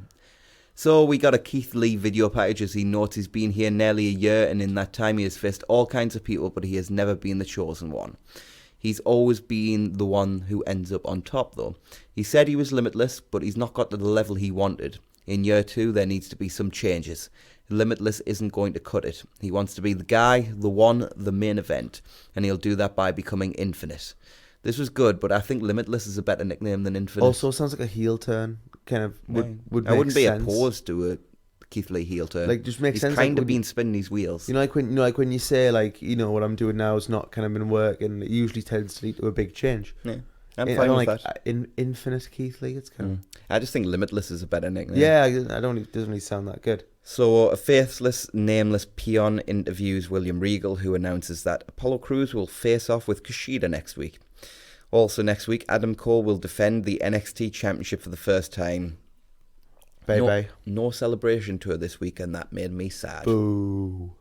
[SPEAKER 2] So we got a Keith Lee video package as he notes he's been here nearly a year, and in that time he has faced all kinds of people, but he has never been the chosen one. He's always been the one who ends up on top, though. He said he was limitless, but he's not got to the level he wanted. In year 2, there needs to be some changes. Limitless isn't going to cut it. He wants to be the guy, the one, the main event, and he'll do that by becoming infinite. This was good, but I think Limitless is a better nickname than Infinite.
[SPEAKER 1] Also, sounds like a heel turn. Kind of would make
[SPEAKER 2] I wouldn't be
[SPEAKER 1] sense.
[SPEAKER 2] opposed to a Keith Lee heel turn.
[SPEAKER 1] Just makes sense.
[SPEAKER 2] He's kind of been spinning his wheels.
[SPEAKER 1] When you say what I'm doing now is not kind of been working, it usually tends to lead to a big change.
[SPEAKER 2] Yeah. I'm fine with that.
[SPEAKER 1] Infinite Keith Lee, it's kind of.
[SPEAKER 2] I just think Limitless is a better nickname.
[SPEAKER 1] Yeah, it doesn't really sound that good.
[SPEAKER 2] So a faithless, nameless peon interviews William Regal, who announces that Apollo Crews will face off with Kushida next week. Also next week, Adam Cole will defend the NXT Championship for the first time.
[SPEAKER 1] Bye.
[SPEAKER 2] No celebration tour this week, and that made me sad.
[SPEAKER 1] Boo.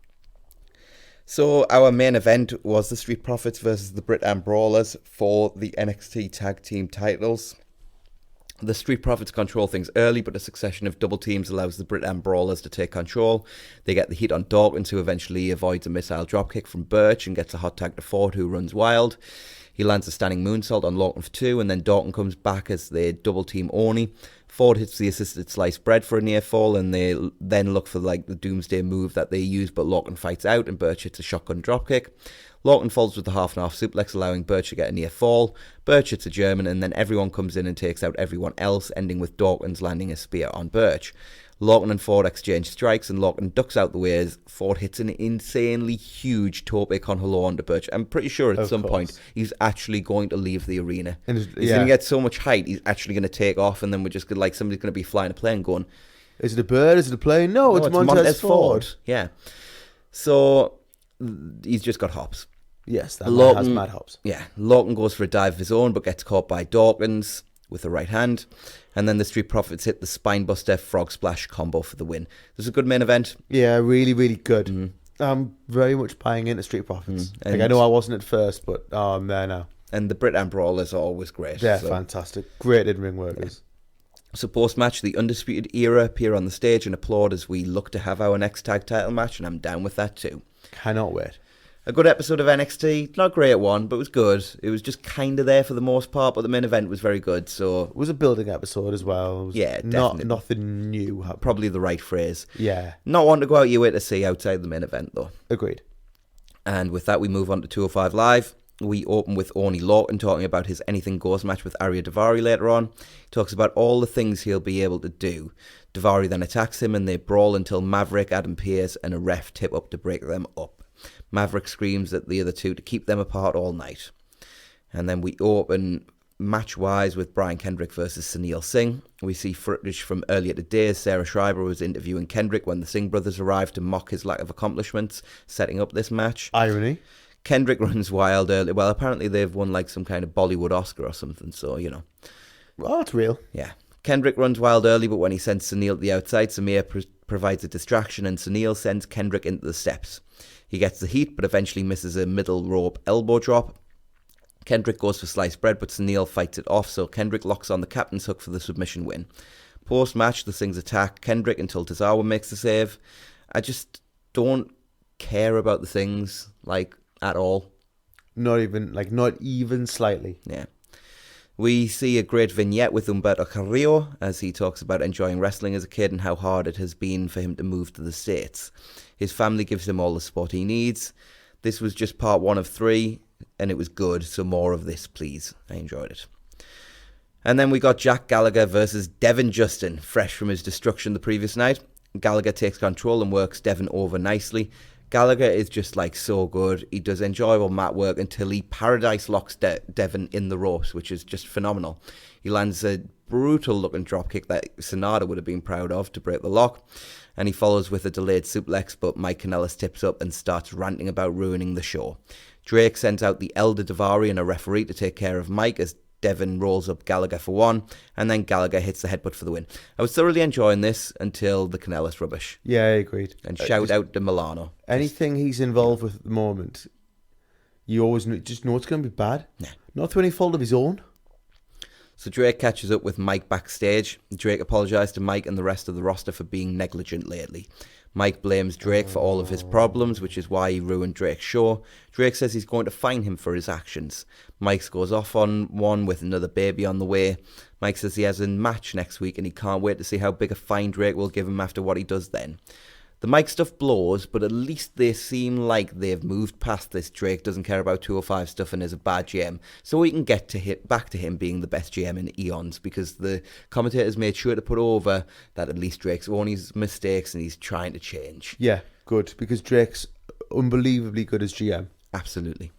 [SPEAKER 2] So our main event was the Street Profits versus the Brit Brawlers for the NXT Tag Team titles. The Street Profits control things early, but a succession of double teams allows the Brit Brawlers to take control. They get the heat on Dawkins, who eventually avoids a missile dropkick from Birch and gets a hot tag to Ford, who runs wild. He lands a standing moonsault on Lawton for 2, and then Dawkins comes back as they double team Oni. Ford hits the assisted sliced bread for a near fall, and they then look for the doomsday move that they use, but Lawton fights out, and Birch hits a shotgun dropkick. Lawton falls with the half and half suplex, allowing Birch to get a near fall. Birch hits a German, and then everyone comes in and takes out everyone else, ending with Dawkins landing a spear on Birch. Lawton and Ford exchange strikes, and Lawton ducks out the way as Ford hits an insanely huge tope con hilo onto Birch. I'm pretty sure at some point he's actually going to leave the arena. He's going to get so much height, he's actually going to take off, and then we're just going somebody's going to be flying a plane going,
[SPEAKER 1] is it a bird? Is it a plane? No, it's Montez Ford.
[SPEAKER 2] Yeah. So he's just got hops.
[SPEAKER 1] Yes, that man has mad hops.
[SPEAKER 2] Yeah, Lawton goes for a dive of his own, but gets caught by Dawkins with the right hand. And then the Street Profits hit the Spinebuster Frog Splash combo for the win. This was a good main event.
[SPEAKER 1] Yeah, really, really good. Mm-hmm. I'm very much buying into Street Profits. I know I wasn't at first, but I'm there now.
[SPEAKER 2] And the Brit Brawlers are always great.
[SPEAKER 1] They're fantastic. Great in-ring workers.
[SPEAKER 2] Yeah. So post-match, the Undisputed Era appear on the stage and applaud as we look to have our next tag title match, and I'm down with that too.
[SPEAKER 1] Cannot wait.
[SPEAKER 2] A good episode of NXT. Not a great one, but it was good. It was just kind of there for the most part, but the main event was very good. So
[SPEAKER 1] it was a building episode as well. It was
[SPEAKER 2] definitely.
[SPEAKER 1] Nothing new.
[SPEAKER 2] Probably the right phrase.
[SPEAKER 1] Yeah.
[SPEAKER 2] Not one to go out your way to see outside the main event, though.
[SPEAKER 1] Agreed.
[SPEAKER 2] And with that, we move on to 205 Live. We open with Oney Lawton talking about his Anything Goes match with Arya Daivari later on. He talks about all the things he'll be able to do. Daivari then attacks him and they brawl until Maverick, Adam Pearce and a ref tip up to break them up. Maverick screams at the other two to keep them apart all night. And then we open match-wise with Brian Kendrick versus Sunil Singh. We see footage from earlier today as Sarah Schreiber was interviewing Kendrick when the Singh brothers arrived to mock his lack of accomplishments, setting up this match.
[SPEAKER 1] Irony.
[SPEAKER 2] Kendrick runs wild early. Well, apparently they've won like some kind of Bollywood Oscar or something, so, you know.
[SPEAKER 1] Oh, it's real.
[SPEAKER 2] Yeah. Kendrick runs wild early, but when he sends Sunil to the outside, Samir provides a distraction, and Sunil sends Kendrick into the steps. He gets the heat, but eventually misses a middle rope elbow drop. Kendrick goes for sliced bread, but Sunil fights it off, so Kendrick locks on the captain's hook for the submission win. Post-match, the Singhs attack Kendrick until Tozawa makes the save. I just don't care about the Singhs, like, at all.
[SPEAKER 1] Not even slightly.
[SPEAKER 2] Yeah. We see a great vignette with Humberto Carrillo as he talks about enjoying wrestling as a kid and how hard it has been for him to move to the States. His family gives him all the support he needs. This was just part 1 of 3, and it was good, so more of this, please. I enjoyed it. And then we got Jack Gallagher versus Devin Justin, fresh from his destruction the previous night. Gallagher takes control and works Devin over nicely. Gallagher is just like so good. He does enjoyable mat work until he paradise locks Devin in the ropes, which is just phenomenal. He lands a brutal looking dropkick that Sonata would have been proud of to break the lock, and he follows with a delayed suplex, but Mike Kanellis tips up and starts ranting about ruining the show. Drake sends out the elder Daivari and a referee to take care of Mike as Devin rolls up Gallagher for 1, and then Gallagher hits the headbutt for the win. I was thoroughly enjoying this until the Kanellis rubbish.
[SPEAKER 1] Yeah, I agreed.
[SPEAKER 2] And shout out to Milano.
[SPEAKER 1] Anything he's involved with at the moment, you always just know it's going to be bad.
[SPEAKER 2] Yeah.
[SPEAKER 1] Not through any fault of his own.
[SPEAKER 2] So Drake catches up with Mike backstage. Drake apologised to Mike and the rest of the roster for being negligent lately. Mike blames Drake for all of his problems, which is why he ruined Drake's show. Drake says he's going to fine him for his actions. Mike goes off on one with another baby on the way. Mike says he has a match next week and he can't wait to see how big a fine Drake will give him after what he does then. The Mike stuff blows, but at least they seem like they've moved past this. Drake doesn't care about 205 stuff and is a bad GM, so we can get to back to him being the best GM in eons, because the commentators made sure to put over that at least Drake's own his mistakes and he's trying to change.
[SPEAKER 1] Yeah, good, because Drake's unbelievably good as GM.
[SPEAKER 2] Absolutely.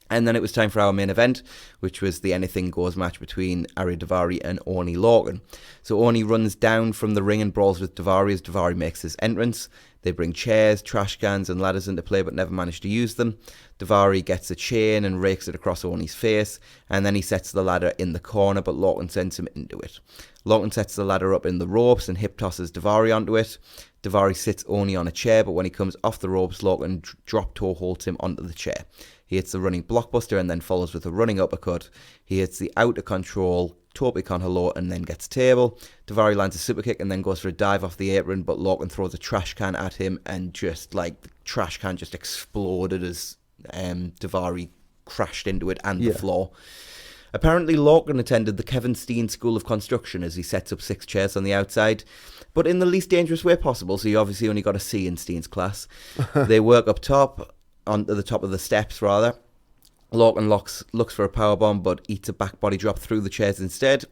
[SPEAKER 2] And then it was time for our main event, which was the Anything Goes match between Arya Daivari and Oni Lorcan. So Oni runs down from the ring and brawls with Daivari as Daivari makes his entrance. They bring chairs, trash cans and ladders into play but never manage to use them. Daivari gets a chain and rakes it across Oni's face, and then he sets the ladder in the corner, but Lorcan sends him into it. Lorcan sets the ladder up in the ropes and hip tosses Daivari onto it. Daivari sits Oni on a chair, but when he comes off the ropes, Lorcan drop toe holds him onto the chair. He hits the running blockbuster and then follows with a running uppercut. He hits the out of control Tope con Hello and then gets table. Daivari lands a super kick and then goes for a dive off the apron, but Lorcan throws a trash can at him, and just like the trash can just exploded as Daivari crashed into it and the floor. Apparently Lorcan attended the Kevin Steen School of Construction as he sets up 6 chairs on the outside, but in the least dangerous way possible, so he obviously only got a C in Steen's class. They work up top, onto the top of the steps rather. Lorcan looks for a powerbomb but eats a back body drop through the chairs instead.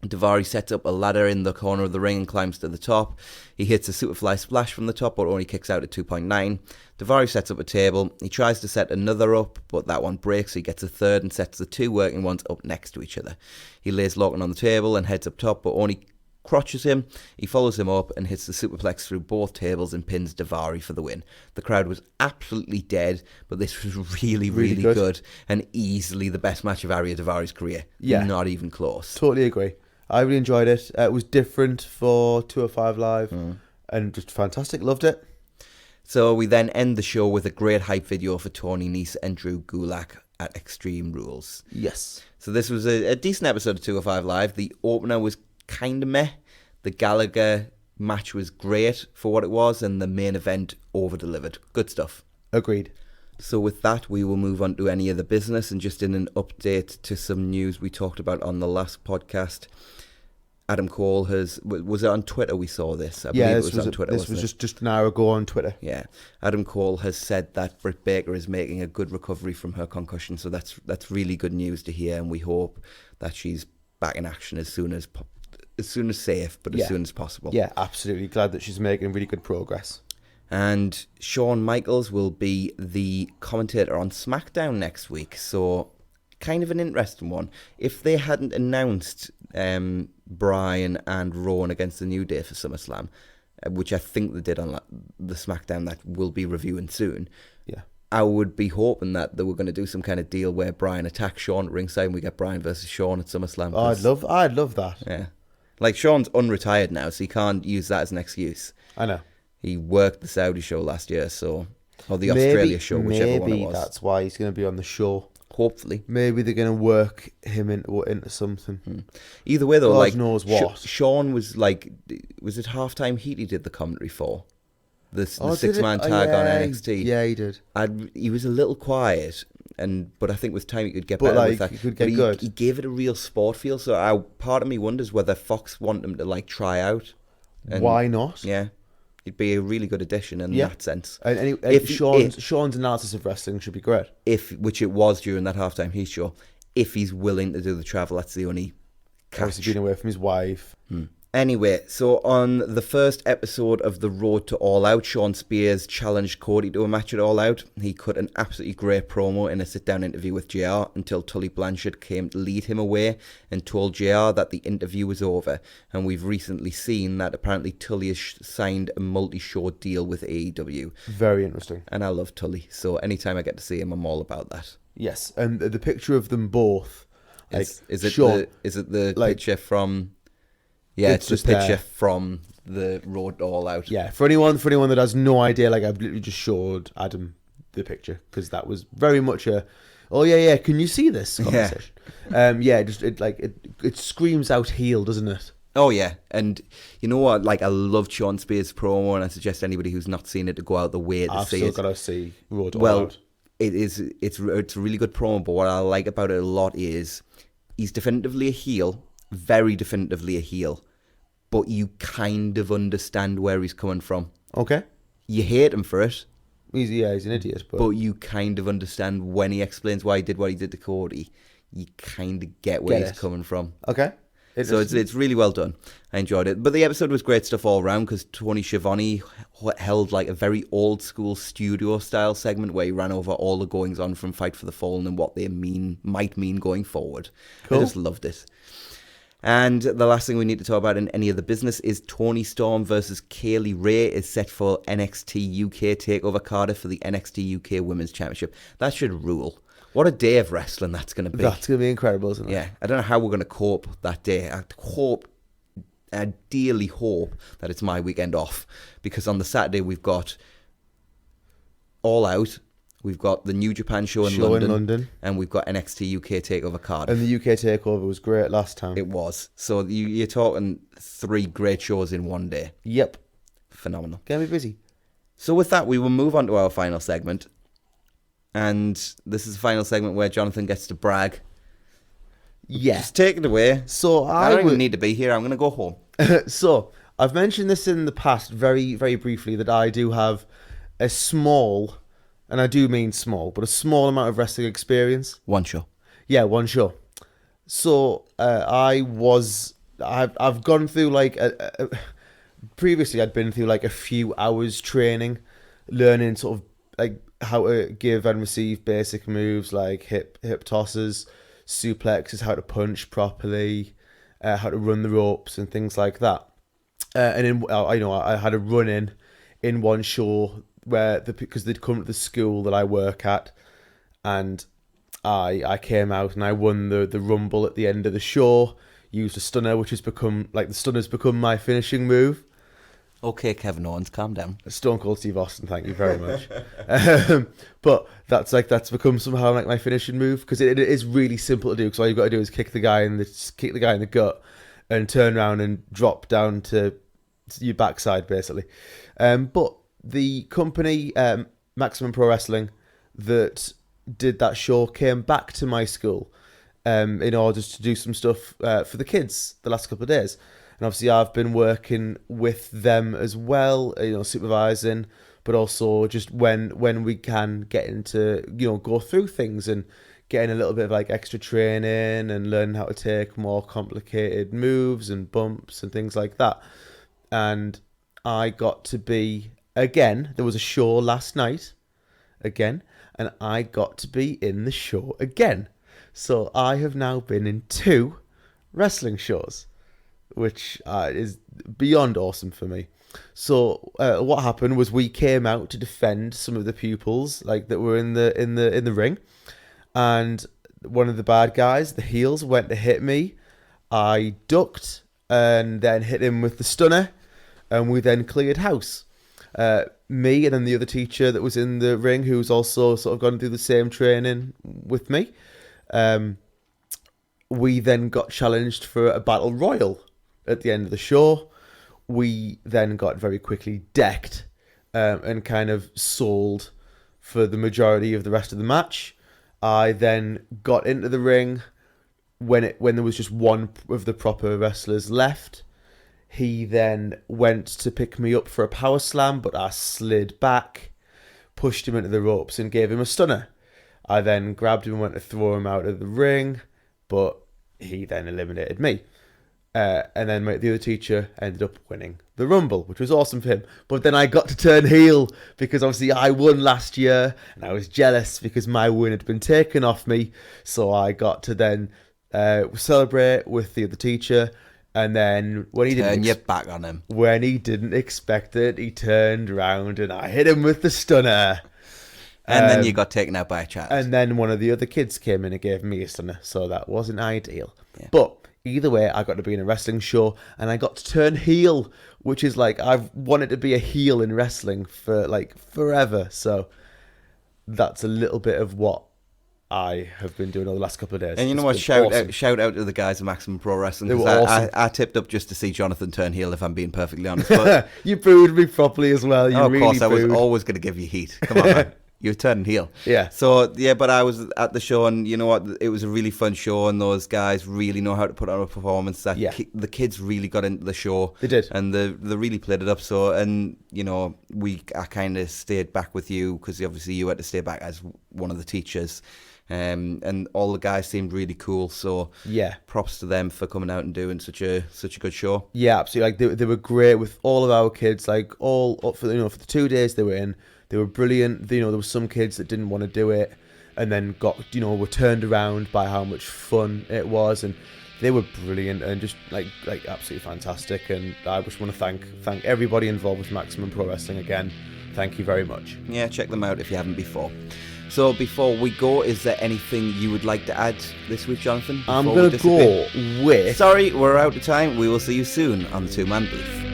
[SPEAKER 2] Daivari sets up a ladder in the corner of the ring and climbs to the top. He hits a superfly splash from the top but only kicks out at 2.9. Daivari sets up a table. He tries to set another up, but that one breaks, so he gets a third and sets the 2 working ones up next to each other. He lays Lorcan on the table and heads up top, but only crotches him. He follows him up and hits the superplex through both tables and pins Daivari for the win. The crowd was absolutely dead, but this was really good and easily the best match of Arya Daivari's career.
[SPEAKER 1] Yeah.
[SPEAKER 2] Not even close.
[SPEAKER 1] Totally agree. I really enjoyed it. It was different for 205 Live and just fantastic. Loved it.
[SPEAKER 2] So we then end the show with a great hype video for Tony Nese and Drew Gulak at Extreme Rules.
[SPEAKER 1] Yes.
[SPEAKER 2] So this was a decent episode of 205 Live. The opener was kind of meh. The Gallagher match was great for what it was, and the main event over-delivered. Good stuff.
[SPEAKER 1] Agreed.
[SPEAKER 2] So with that, we will move on to any other business, and just in an update to some news we talked about on the last podcast, Adam Cole was it on Twitter we saw this? I believe it was on Twitter.
[SPEAKER 1] This was just an hour ago on Twitter.
[SPEAKER 2] Yeah. Adam Cole has said that Britt Baker is making a good recovery from her concussion, so that's really good news to hear, and we hope that she's back in action as soon as safe, but as soon as possible.
[SPEAKER 1] Yeah, absolutely. Glad that she's making really good progress.
[SPEAKER 2] And Shawn Michaels will be the commentator on SmackDown next week, so kind of an interesting one. If they hadn't announced Bryan and Rowan against the New Day for SummerSlam, which I think they did on the SmackDown that we'll be reviewing soon, I would be hoping that they were going to do some kind of deal where Bryan attacks Shawn at ringside and we get Bryan versus Shawn at SummerSlam.
[SPEAKER 1] Oh, I'd love that.
[SPEAKER 2] Yeah. Like, Shawn's unretired now, so he can't use that as an excuse.
[SPEAKER 1] I know.
[SPEAKER 2] He worked the Saudi show last year, or the Australia show, whichever one it was.
[SPEAKER 1] Maybe that's why he's going to be on the show.
[SPEAKER 2] Hopefully.
[SPEAKER 1] Maybe they're going to work him into something.
[SPEAKER 2] Either way, though,
[SPEAKER 1] God knows what.
[SPEAKER 2] Shawn was like, was it Halftime Heat he did the commentary for? The six-man tag on NXT.
[SPEAKER 1] Yeah, he did.
[SPEAKER 2] He was a little quiet, but I think with time he could get better with that.
[SPEAKER 1] He could get good.
[SPEAKER 2] He gave it a real sport feel, so part of me wonders whether Fox want him to like try out.
[SPEAKER 1] Why not?
[SPEAKER 2] Yeah. He'd be a really good addition in that sense.
[SPEAKER 1] And Shawn's analysis of wrestling should be great.
[SPEAKER 2] Which it was during that Halftime Heat show. If he's willing to do the travel, that's the only catch.
[SPEAKER 1] Obviously being away from his wife.
[SPEAKER 2] Anyway, so on the first episode of The Road to All Out, Shawn Spears challenged Cody to a match at All Out. He cut an absolutely great promo in a sit-down interview with JR until Tully Blanchard came to lead him away and told JR that the interview was over. And we've recently seen that apparently Tully has signed a multi-show deal with AEW.
[SPEAKER 1] Very interesting.
[SPEAKER 2] And I love Tully, so anytime I get to see him, I'm all about that.
[SPEAKER 1] Yes, and the picture of them both.
[SPEAKER 2] Is it the picture from... Yeah, it's just a picture from The Road to All Out.
[SPEAKER 1] Yeah, for anyone that has no idea, like, I've literally just showed Adam the picture because that was very much a, oh yeah, can you see this conversation? It screams out heel, doesn't it?
[SPEAKER 2] Oh yeah, and you know what? Like, I love Shawn Spears' promo, and I suggest anybody who's not seen it to go out the way to see it.
[SPEAKER 1] I've still got to see Road to All Out.
[SPEAKER 2] It's a really good promo, but what I like about it a lot is he's definitively a heel, very definitively a heel. But you kind of understand where he's coming from.
[SPEAKER 1] Okay.
[SPEAKER 2] You hate him for it.
[SPEAKER 1] He's an idiot.
[SPEAKER 2] But you kind of understand when he explains why he did what he did to Cody. You kind of get where he's coming from.
[SPEAKER 1] Okay.
[SPEAKER 2] So it's really well done. I enjoyed it. But the episode was great stuff all around because Tony Schiavone held like a very old school studio style segment where he ran over all the goings on from Fight for the Fallen and what they might mean going forward. Cool. I just loved it. And the last thing we need to talk about in any of the business is Toni Storm versus Kaylee Ray is set for NXT UK TakeOver Cardiff for the NXT UK Women's Championship. That should rule. What a day of wrestling that's going to be.
[SPEAKER 1] That's going to be incredible, isn't it?
[SPEAKER 2] Yeah. I don't know how we're going to cope that day. I dearly hope that it's my weekend off because on the Saturday we've got All Out. We've got the New Japan show in London, and we've got NXT UK TakeOver Cardiff.
[SPEAKER 1] And the UK TakeOver was great last time.
[SPEAKER 2] It was. So you're talking 3 great shows in one day.
[SPEAKER 1] Yep.
[SPEAKER 2] Phenomenal.
[SPEAKER 1] Get me busy.
[SPEAKER 2] So with that, we will move on to our final segment. And this is the final segment where Jonathan gets to brag.
[SPEAKER 1] Yeah.
[SPEAKER 2] Just take it away.
[SPEAKER 1] So
[SPEAKER 2] I don't even need to be here. I'm going to go home.
[SPEAKER 1] So I've mentioned this in the past very, very briefly that I do have a small... And I do mean small, but a small amount of wrestling experience.
[SPEAKER 2] One show.
[SPEAKER 1] Yeah, one show. So I've gone through like previously I'd been through like a few hours training, learning sort of like how to give and receive basic moves like hip tosses, suplexes, how to punch properly, how to run the ropes and things like that. And then I had a run in one show. Because they'd come to the school that I work at, and I came out and I won the rumble at the end of the show. Used a stunner, which has become like the stunner's become my finishing move.
[SPEAKER 2] Okay, Kevin Owens, calm down.
[SPEAKER 1] Stone Cold Steve Austin, thank you very much. But that's become somehow like my finishing move because it is really simple to do. Because all you've got to do is kick the guy in the gut, and turn around and drop down to your backside basically. But the company, Maximum Pro Wrestling, that did that show came back to my school in order to do some stuff for the kids the last couple of days. And obviously I've been working with them as well, supervising, but also just when we can get into, go through things and getting a little bit of like extra training and learning how to take more complicated moves and bumps and things like that. And I got to be... Again, there was a show last night, and I got to be in the show again. So I have now been in 2 wrestling shows, which is beyond awesome for me. So what happened was we came out to defend some of the pupils like that were in the ring, and one of the bad guys, the heels, went to hit me. I ducked and then hit him with the stunner, and we then cleared house. Me and then the other teacher that was in the ring, who's also sort of gone through the same training with me, we then got challenged for a battle royal at the end of the show. We then got very quickly decked and kind of sold for the majority of the rest of the match. I then got into the ring when there was just one of the proper wrestlers left. He then went to pick me up for a power slam, but I slid back, pushed him into the ropes and gave him a stunner. I then grabbed him and went to throw him out of the ring, but he then eliminated me. And then the other teacher ended up winning the Rumble, which was awesome for him. But then I got to turn heel because obviously I won last year and I was jealous because my win had been taken off me. So I got to then celebrate with the other teacher. And then when he didn't
[SPEAKER 2] turn your back on him,
[SPEAKER 1] when he didn't expect it, he turned around and I hit him with the stunner.
[SPEAKER 2] And then you got taken out by a child.
[SPEAKER 1] And then one of the other kids came in and gave me a stunner, so that wasn't ideal.
[SPEAKER 2] Yeah.
[SPEAKER 1] But either way, I got to be in a wrestling show and I got to turn heel, which is like I've wanted to be a heel in wrestling for like forever. So that's a little bit of what I have been doing over the last couple of days.
[SPEAKER 2] And you know what? Shout out to the guys of Maximum Pro Wrestling. Because awesome. I tipped up just to see Jonathon turn heel, if I'm being perfectly honest. But
[SPEAKER 1] you booed me properly as well. You
[SPEAKER 2] of
[SPEAKER 1] really
[SPEAKER 2] course,
[SPEAKER 1] booed.
[SPEAKER 2] I was always going to give you heat. Come on, man. You were turning heel.
[SPEAKER 1] Yeah.
[SPEAKER 2] So, yeah, but I was at the show, and you know what? It was a really fun show, and those guys really know how to put on a performance. The kids really got into the show.
[SPEAKER 1] They did.
[SPEAKER 2] And they really played it up. So, and, you know, I kind of stayed back with you, because obviously you had to stay back as one of the teachers. And all the guys seemed really cool, so
[SPEAKER 1] yeah,
[SPEAKER 2] props to them for coming out and doing such a good show.
[SPEAKER 1] Yeah, absolutely. Like they were great with all of our kids. Like all up for for the 2 days they were in, they were brilliant. There were some kids that didn't want to do it, and then were turned around by how much fun it was, and they were brilliant and just like absolutely fantastic. And I just want to thank everybody involved with Maximum Pro Wrestling again. Thank you very much.
[SPEAKER 2] Yeah, check them out if you haven't before. So before we go, is there anything you would like to add this week, Jonathan?
[SPEAKER 1] I'm going to go with...
[SPEAKER 2] Sorry, we're out of time. We will see you soon on the Two Man Booth.